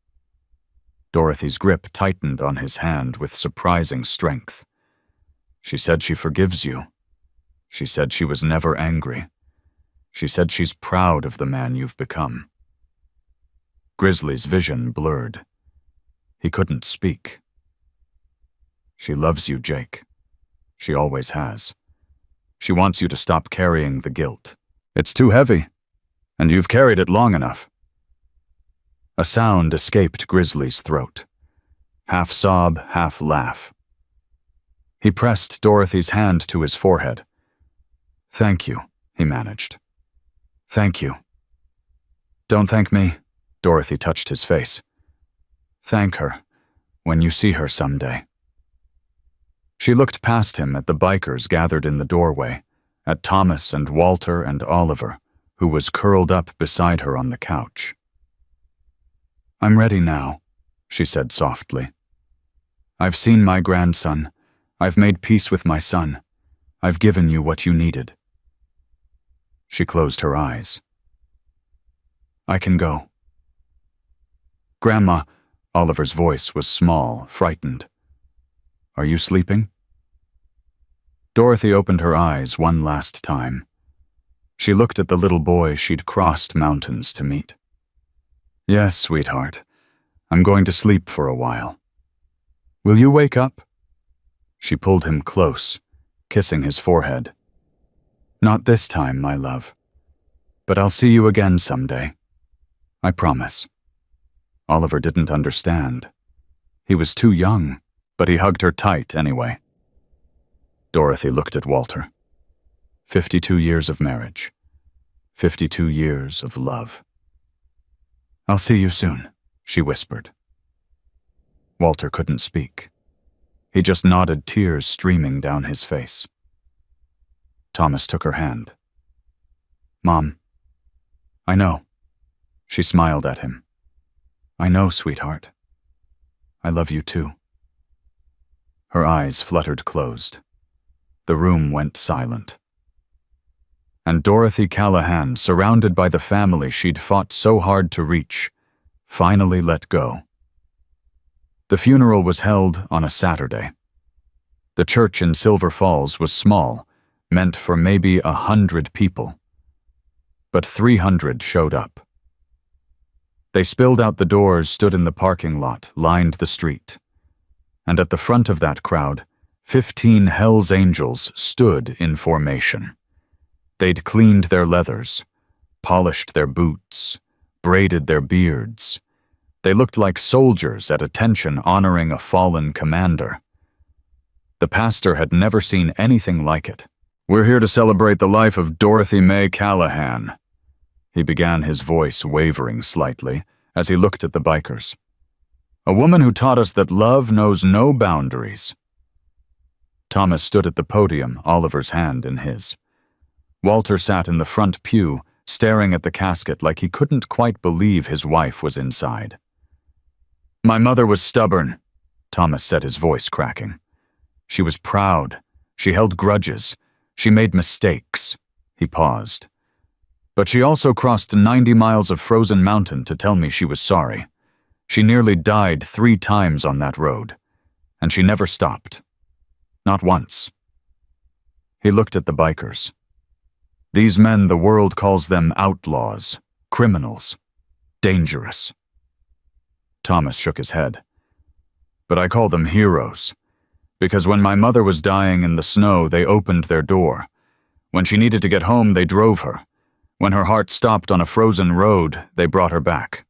Dorothy's grip tightened on his hand with surprising strength. "She said she forgives you. She said she was never angry. She said she's proud of the man you've become." Grizzly's vision blurred. He couldn't speak. She loves you, Jake. She always has. She wants you to stop carrying the guilt. It's too heavy, and you've carried it long enough." A sound escaped Grizzly's throat. Half sob, half laugh. He pressed Dorothy's hand to his forehead. "Thank you," he managed. "Thank you." "Don't thank me," Dorothy touched his face. "Thank her, when you see her someday." She looked past him at the bikers gathered in the doorway, at Thomas and Walter and Oliver, who was curled up beside her on the couch. "I'm ready now," she said softly. "I've seen my grandson. I've made peace with my son. I've given you what you needed." She closed her eyes. "I can go." "Grandma," Oliver's voice was small, frightened. "Are you sleeping?" Dorothy opened her eyes one last time. She looked at the little boy she'd crossed mountains to meet. "Yes, sweetheart. I'm going to sleep for a while. Will you wake up?" She pulled him close, kissing his forehead. "Not this time, my love. But I'll see you again someday. I promise." Oliver didn't understand. He was too young, but he hugged her tight anyway. Dorothy looked at Walter. 52 years of marriage. 52 years of love. "I'll see you soon," she whispered. Walter couldn't speak. He just nodded, tears streaming down his face. Thomas took her hand. "Mom, I know." She smiled at him. "I know, sweetheart. I love you too." Her eyes fluttered closed. The room went silent. And Dorothy Callahan, surrounded by the family she'd fought so hard to reach, finally let go. The funeral was held on a Saturday. The church in Silver Falls was small, meant for maybe 100 people. But 300 showed up. They spilled out the doors, stood in the parking lot, lined the street. And at the front of that crowd, 15 Hell's Angels stood in formation. They'd cleaned their leathers, polished their boots, braided their beards. They looked like soldiers at attention honoring a fallen commander. The pastor had never seen anything like it. "We're here to celebrate the life of Dorothy Mae Callahan." He began, his voice wavering slightly as he looked at the bikers. "A woman who taught us that love knows no boundaries." Thomas stood at the podium, Oliver's hand in his. Walter sat in the front pew, staring at the casket like he couldn't quite believe his wife was inside. "My mother was stubborn," Thomas said, his voice cracking. "She was proud. She held grudges. She made mistakes." He paused. "But she also crossed 90 miles of frozen mountain to tell me she was sorry. She nearly died 3 times on that road. And she never stopped. Not once." He looked at the bikers. These men, the world calls them outlaws, criminals, dangerous. Thomas shook his head. "But I call them heroes. Because when my mother was dying in the snow, they opened their door. When she needed to get home, they drove her. When her heart stopped on a frozen road, they brought her back."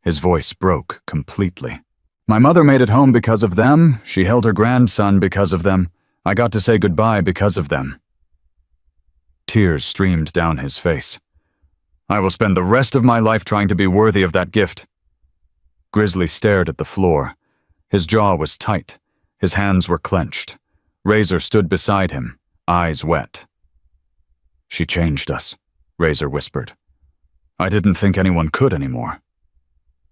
His voice broke completely. "My mother made it home because of them. She held her grandson because of them. I got to say goodbye because of them." Tears streamed down his face. "I will spend the rest of my life trying to be worthy of that gift." Grizzly stared at the floor. His jaw was tight. His hands were clenched. Razor stood beside him, eyes wet. "She changed us," Razor whispered. "I didn't think anyone could anymore."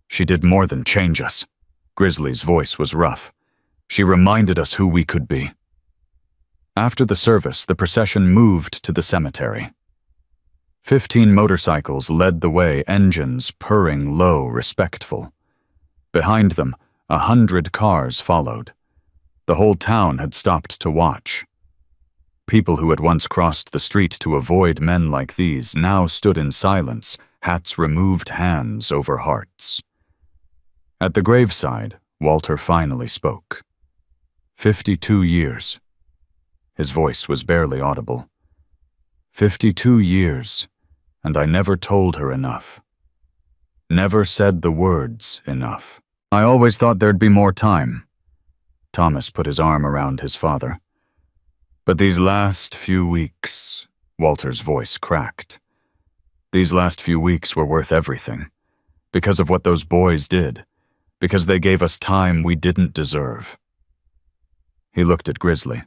"She did more than change us." Grizzly's voice was rough. "She reminded us who we could be." After the service, the procession moved to the cemetery. 15 motorcycles led the way, engines purring low, respectful. Behind them, 100 cars followed. The whole town had stopped to watch. People who had once crossed the street to avoid men like these now stood in silence, hats removed, hands over hearts. At the graveside, Walter finally spoke. 52 years. His voice was barely audible. 52 years, and I never told her enough. Never said the words enough. I always thought there'd be more time. Thomas put his arm around his father. But these last few weeks, Walter's voice cracked. These last few weeks were worth everything. Because of what those boys did. Because they gave us time we didn't deserve. He looked at Grizzly.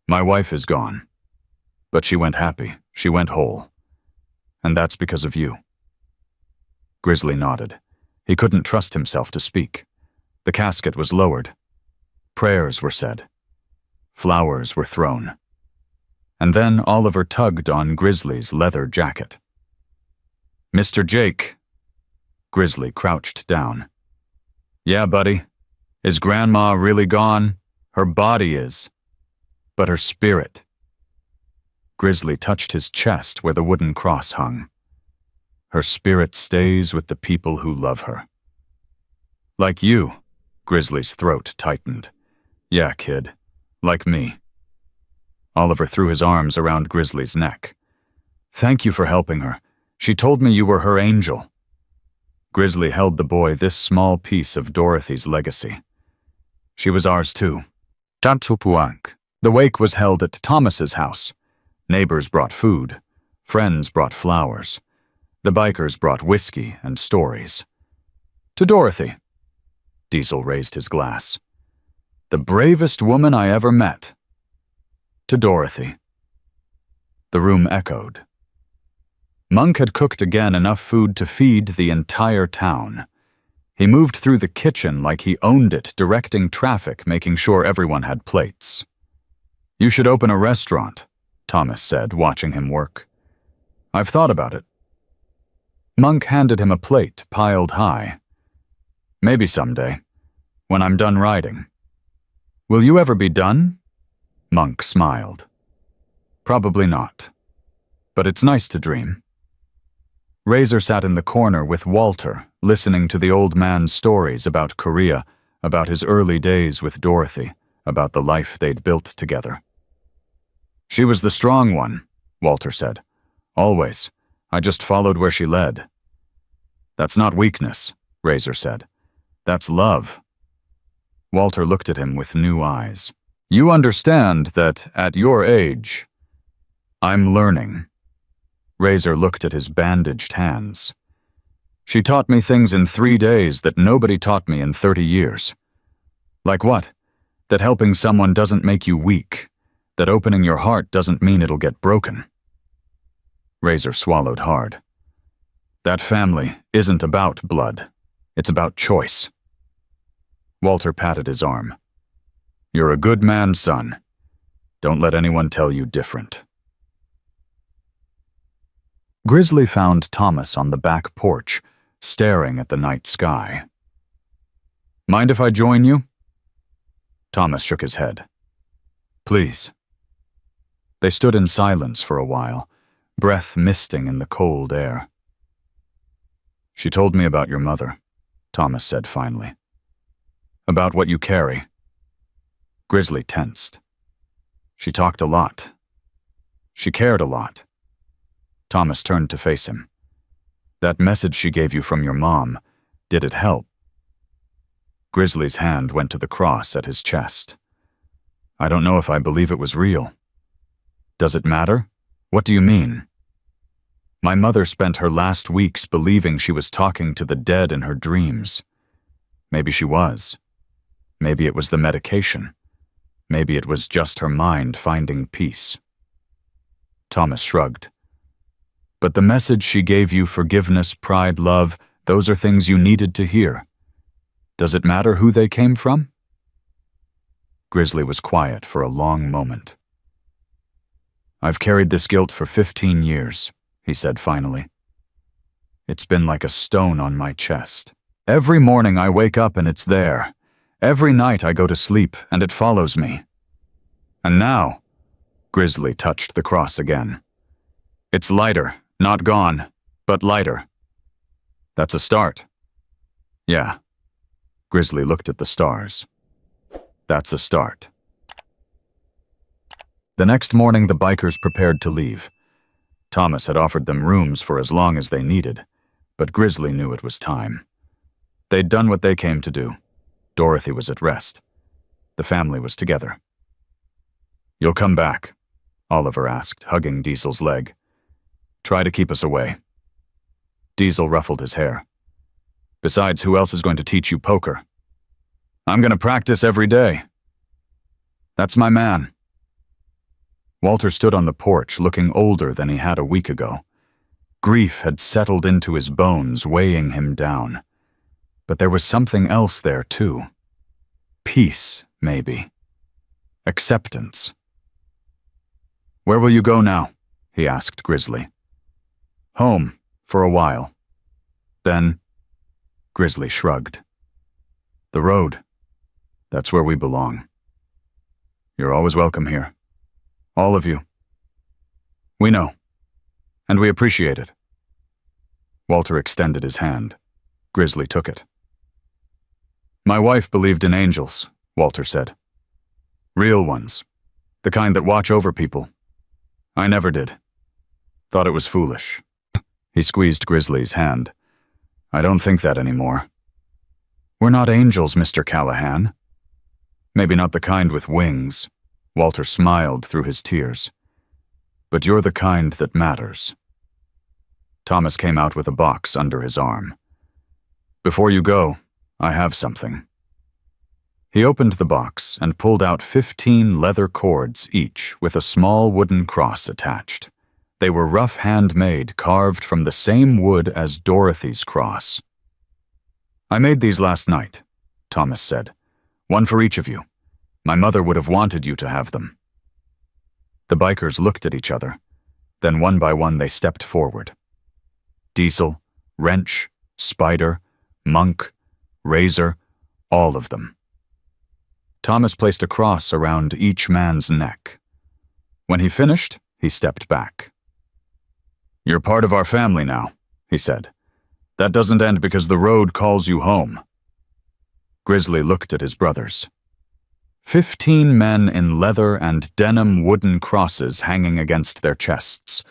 My wife is gone. But she went happy. She went whole. And that's because of you. Grizzly nodded. He couldn't trust himself to speak. The casket was lowered. Prayers were said. Flowers were thrown. And then Oliver tugged on Grizzly's leather jacket. Mr. Jake. Grizzly crouched down. Yeah, buddy. Is Grandma really gone? Her body is. But her spirit. Grizzly touched his chest where the wooden cross hung. Her spirit stays with the people who love her. Like you. Grizzly's throat tightened. Yeah, kid. Like me. Oliver threw his arms around Grizzly's neck. Thank you for helping her. She told me you were her angel. Grizzly held the boy this small piece of Dorothy's legacy. She was ours too. Tantsupuank. The wake was held at Thomas's house. Neighbors brought food. Friends brought flowers. The bikers brought whiskey and stories. To Dorothy. Diesel raised his glass. The bravest woman I ever met. To Dorothy. The room echoed. Monk had cooked again enough food to feed the entire town. He moved through the kitchen like he owned it, directing traffic, making sure everyone had plates. You should open a restaurant, Thomas said, watching him work. I've thought about it. Monk handed him a plate piled high. Maybe someday, when I'm done riding. Will you ever be done? Monk smiled. Probably not. But it's nice to dream. Razor sat in the corner with Walter, listening to the old man's stories about Korea, about his early days with Dorothy, about the life they'd built together. She was the strong one, Walter said. Always. I just followed where she led. That's not weakness, Razor said. That's love. Walter looked at him with new eyes. You understand that at your age, I'm learning. Razor looked at his bandaged hands. She taught me things in 3 days that nobody taught me in 30 years. Like what? That helping someone doesn't make you weak. That opening your heart doesn't mean it'll get broken. Razor swallowed hard. That family isn't about blood. It's about choice. Walter patted his arm. You're a good man, son. Don't let anyone tell you different. Grizzly found Thomas on the back porch, staring at the night sky. Mind if I join you? Thomas shook his head. Please. They stood in silence for a while, breath misting in the cold air. She told me about your mother, Thomas said finally. About what you carry. Grizzly tensed. She talked a lot. She cared a lot. Thomas turned to face him. That message she gave you from your mom, did it help? Grizzly's hand went to the cross at his chest. I don't know if I believe it was real. Does it matter? What do you mean? My mother spent her last weeks believing she was talking to the dead in her dreams. Maybe she was. Maybe it was the medication. Maybe it was just her mind finding peace. Thomas shrugged. But the message she gave you, forgiveness, pride, love, those are things you needed to hear. Does it matter who they came from? Grizzly was quiet for a long moment. I've carried this guilt for 15 years, he said finally. It's been like a stone on my chest. Every morning I wake up and it's there. Every night I go to sleep and it follows me. And now, Grizzly touched the cross again. It's lighter, not gone, but lighter. That's a start. Yeah. Grizzly looked at the stars. That's a start. The next morning, the bikers prepared to leave. Thomas had offered them rooms for as long as they needed, but Grizzly knew it was time. They'd done what they came to do. Dorothy was at rest. The family was together. "You'll come back?" Oliver asked, hugging Diesel's leg. "Try to keep us away." Diesel ruffled his hair. "Besides, who else is going to teach you poker?" "I'm going to practice every day." "That's my man." Walter stood on the porch, looking older than he had a week ago. Grief had settled into his bones, weighing him down. But there was something else there, too. Peace, maybe. Acceptance. "Where will you go now?" he asked Grizzly. "Home, for a while." Then, Grizzly shrugged. "The road. That's where we belong. You're always welcome here. All of you. We know. And we appreciate it." Walter extended his hand. Grizzly took it. "My wife believed in angels," Walter said. "Real ones. The kind that watch over people. I never did. Thought it was foolish." He squeezed Grizzly's hand. "I don't think that anymore. We're not angels, Mr. Callahan." "Maybe not the kind with wings." Walter smiled through his tears. "But you're the kind that matters." Thomas came out with a box under his arm. "Before you go, I have something." He opened the box and pulled out 15 leather cords each with a small wooden cross attached. They were rough handmade, carved from the same wood as Dorothy's cross. "I made these last night," Thomas said. "One for each of you. My mother would have wanted you to have them." The bikers looked at each other. Then one by one they stepped forward. Diesel, Wrench, Spider, Monk, Razor, all of them. Thomas placed a cross around each man's neck. When he finished, he stepped back. "You're part of our family now," he said. "That doesn't end because the road calls you home." Grizzly looked at his brothers. 15 men in leather and denim wooden crosses hanging against their chests.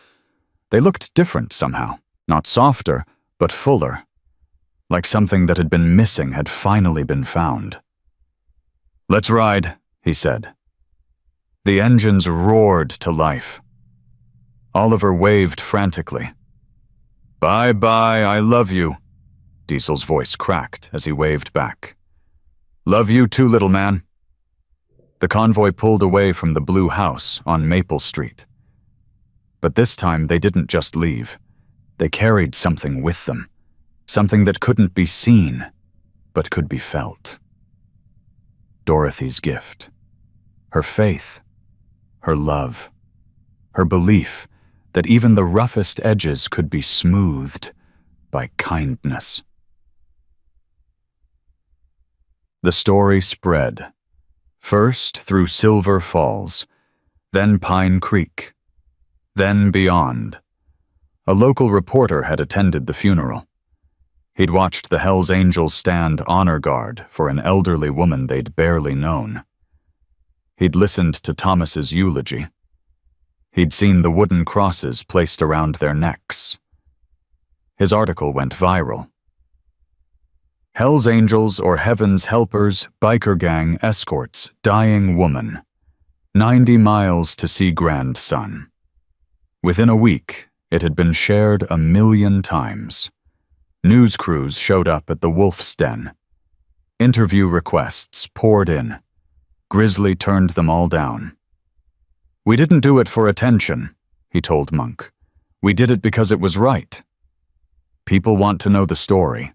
They looked different somehow, not softer, but fuller. Like something that had been missing had finally been found. "Let's ride," he said. The engines roared to life. Oliver waved frantically. "Bye-bye, I love you," Diesel's voice cracked as he waved back. "Love you too, little man." The convoy pulled away from the blue house on Maple Street. But this time they didn't just leave. They carried something with them, something that couldn't be seen, but could be felt. Dorothy's gift. Her faith. Her love. Her belief that even the roughest edges could be smoothed by kindness. The story spread. First through Silver Falls, then Pine Creek, then beyond. A local reporter had attended the funeral. He'd watched the Hells Angels stand honor guard for an elderly woman they'd barely known. He'd listened to Thomas's eulogy. He'd seen the wooden crosses placed around their necks. His article went viral. Hells Angels or Heaven's Helpers, biker gang escorts dying woman. 90 miles to see grandson. Within a week, it had been shared 1 million times. News crews showed up at the Wolf's Den. Interview requests poured in. Grizzly turned them all down. "We didn't do it for attention," he told Monk. "We did it because it was right. People want to know the story.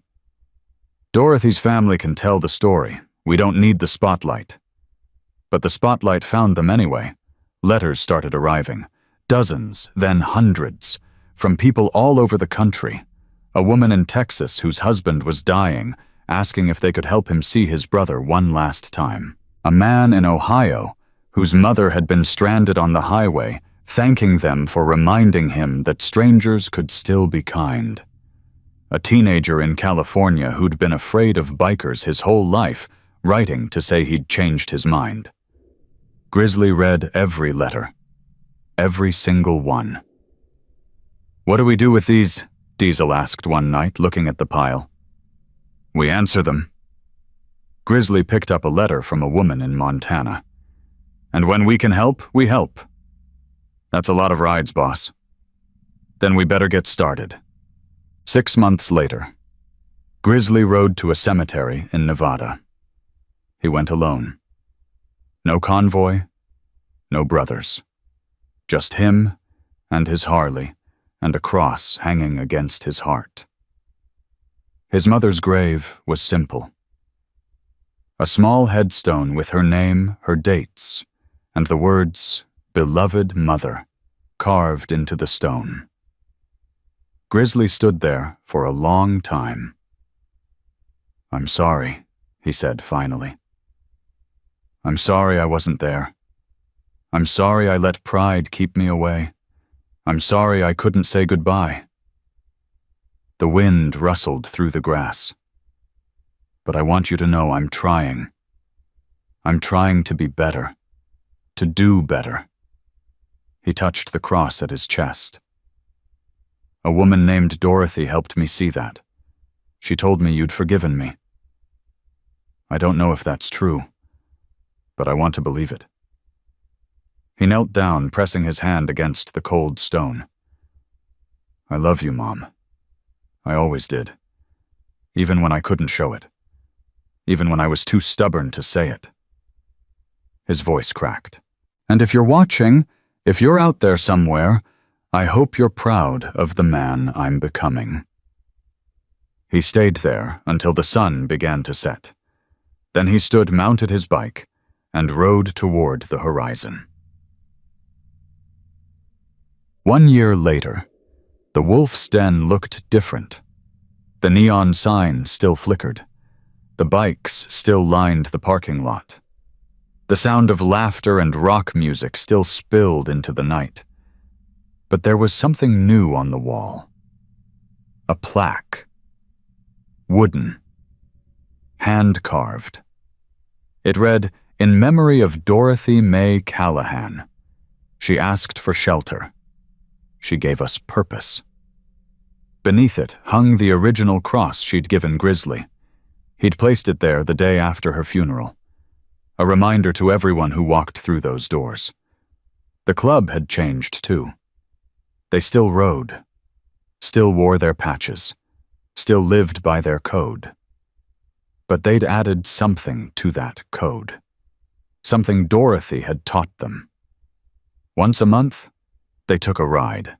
Dorothy's family can tell the story. We don't need the spotlight." But the spotlight found them anyway. Letters started arriving. Dozens, then hundreds, from people all over the country. A woman in Texas whose husband was dying, asking if they could help him see his brother one last time. A man in Ohio whose mother had been stranded on the highway, thanking them for reminding him that strangers could still be kind. A teenager in California who'd been afraid of bikers his whole life, writing to say he'd changed his mind. Grizzly read every letter. Every single one. "What do we do with these?" Diesel asked one night, looking at the pile. "We answer them." Grizzly picked up a letter from a woman in Montana. "And when we can help, we help." "That's a lot of rides, boss." "Then we better get started." 6 months later, Grizzly rode to a cemetery in Nevada. He went alone. No convoy, no brothers. Just him and his Harley and a cross hanging against his heart. His mother's grave was simple. A small headstone with her name, her dates, and the words, "Beloved Mother," carved into the stone. Grizzly stood there for a long time. "I'm sorry," he said finally. "I'm sorry I wasn't there. I'm sorry I let pride keep me away. I'm sorry I couldn't say goodbye." The wind rustled through the grass. "But I want you to know I'm trying. I'm trying to be better, to do better." He touched the cross at his chest. "A woman named Dorothy helped me see that. She told me you'd forgiven me. I don't know if that's true, but I want to believe it." He knelt down, pressing his hand against the cold stone. "I love you, Mom. I always did. Even when I couldn't show it. Even when I was too stubborn to say it." His voice cracked. "And if you're watching, if you're out there somewhere, I hope you're proud of the man I'm becoming." He stayed there until the sun began to set. Then he stood mounted his bike and rode toward the horizon. 1 year later, the wolf's den looked different. The neon sign still flickered. The bikes still lined the parking lot. The sound of laughter and rock music still spilled into the night. But there was something new on the wall. A plaque. Wooden. Hand-carved. It read, "In memory of Dorothy May Callahan. She asked for shelter. She gave us purpose." Beneath it hung the original cross she'd given Grizzly. He'd placed it there the day after her funeral. A reminder to everyone who walked through those doors. The club had changed too. They still rode, still wore their patches, still lived by their code. But they'd added something to that code. Something Dorothy had taught them. Once a month, they took a ride.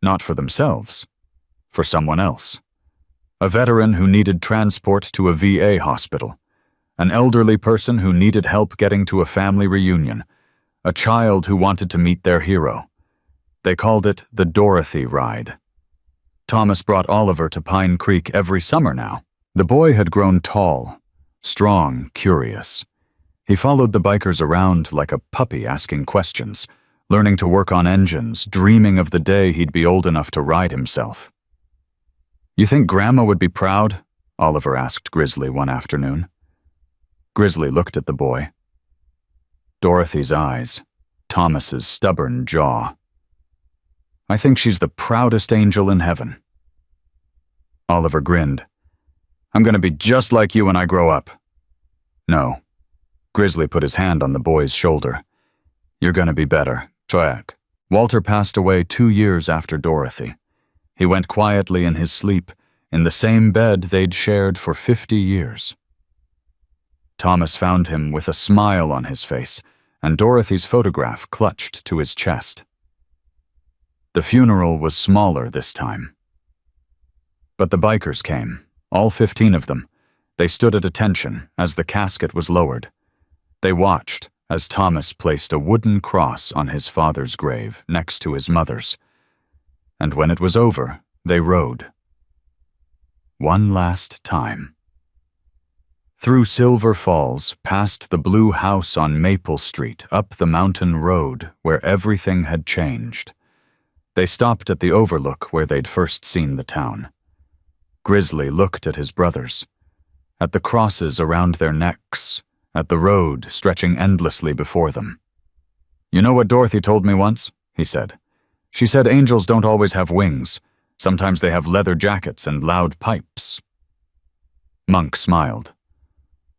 Not for themselves, for someone else. A veteran who needed transport to a VA hospital. An elderly person who needed help getting to a family reunion. A child who wanted to meet their hero. They called it the Dorothy Ride. Thomas brought Oliver to Pine Creek every summer now. The boy had grown tall, strong, curious. He followed the bikers around like a puppy asking questions, learning to work on engines, dreaming of the day he'd be old enough to ride himself. "You think Grandma would be proud?" Oliver asked Grizzly one afternoon. Grizzly looked at the boy. Dorothy's eyes, Thomas's stubborn jaw. "I think she's the proudest angel in heaven." Oliver grinned. "I'm going to be just like you when I grow up." "No." Grizzly put his hand on the boy's shoulder. "You're going to be better. Track." Walter passed away 2 years after Dorothy. He went quietly in his sleep, in the same bed they'd shared for 50 years. Thomas found him with a smile on his face, and Dorothy's photograph clutched to his chest. The funeral was smaller this time. But the bikers came, all 15 of them. They stood at attention as the casket was lowered. They watched as Thomas placed a wooden cross on his father's grave next to his mother's. And when it was over, they rode. One last time. Through Silver Falls, past the blue house on Maple Street, up the mountain road where everything had changed. They stopped at the overlook where they'd first seen the town. Grizzly looked at his brothers. at the crosses around their necks, at the road stretching endlessly before them. "You know what Dorothy told me once?" he said. "She said angels don't always have wings. Sometimes they have leather jackets and loud pipes." Monk smiled.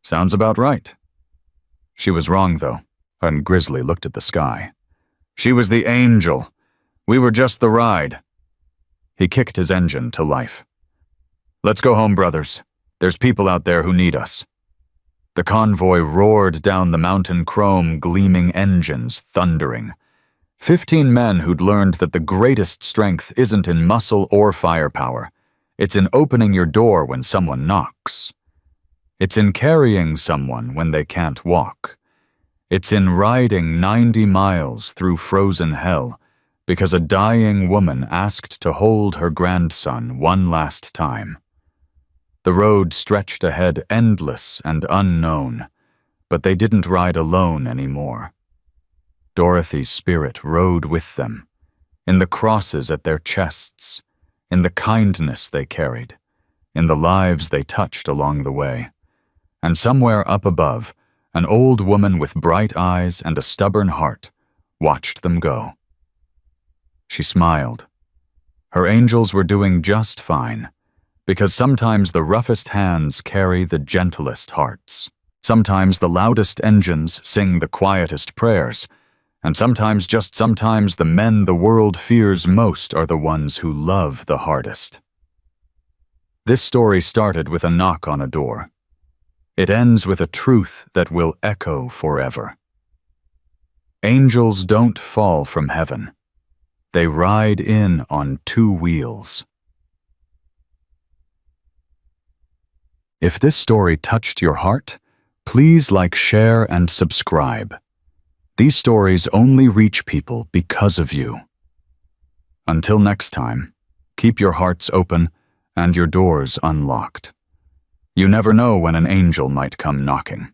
"Sounds about right." She was wrong, though, and Grizzly looked at the sky. "She was the angel. We were just the ride." He kicked his engine to life. "Let's go home, brothers. There's people out there who need us." The convoy roared down the mountain, chrome gleaming engines thundering. 15 men who'd learned that the greatest strength isn't in muscle or firepower. It's in opening your door when someone knocks. It's in carrying someone when they can't walk. It's in riding 90 miles through frozen hell because a dying woman asked to hold her grandson one last time. The road stretched ahead endless and unknown, but they didn't ride alone anymore. Dorothy's spirit rode with them, in the crosses at their chests, in the kindness they carried, in the lives they touched along the way. And somewhere up above, an old woman with bright eyes and a stubborn heart watched them go. She smiled. Her angels were doing just fine, because sometimes the roughest hands carry the gentlest hearts. Sometimes the loudest engines sing the quietest prayers, and sometimes, just sometimes, the men the world fears most are the ones who love the hardest. This story started with a knock on a door. It ends with a truth that will echo forever. Angels don't fall from heaven. They ride in on 2 wheels. If this story touched your heart, please like, share, and subscribe. These stories only reach people because of you. Until next time, keep your hearts open and your doors unlocked. You never know when an angel might come knocking.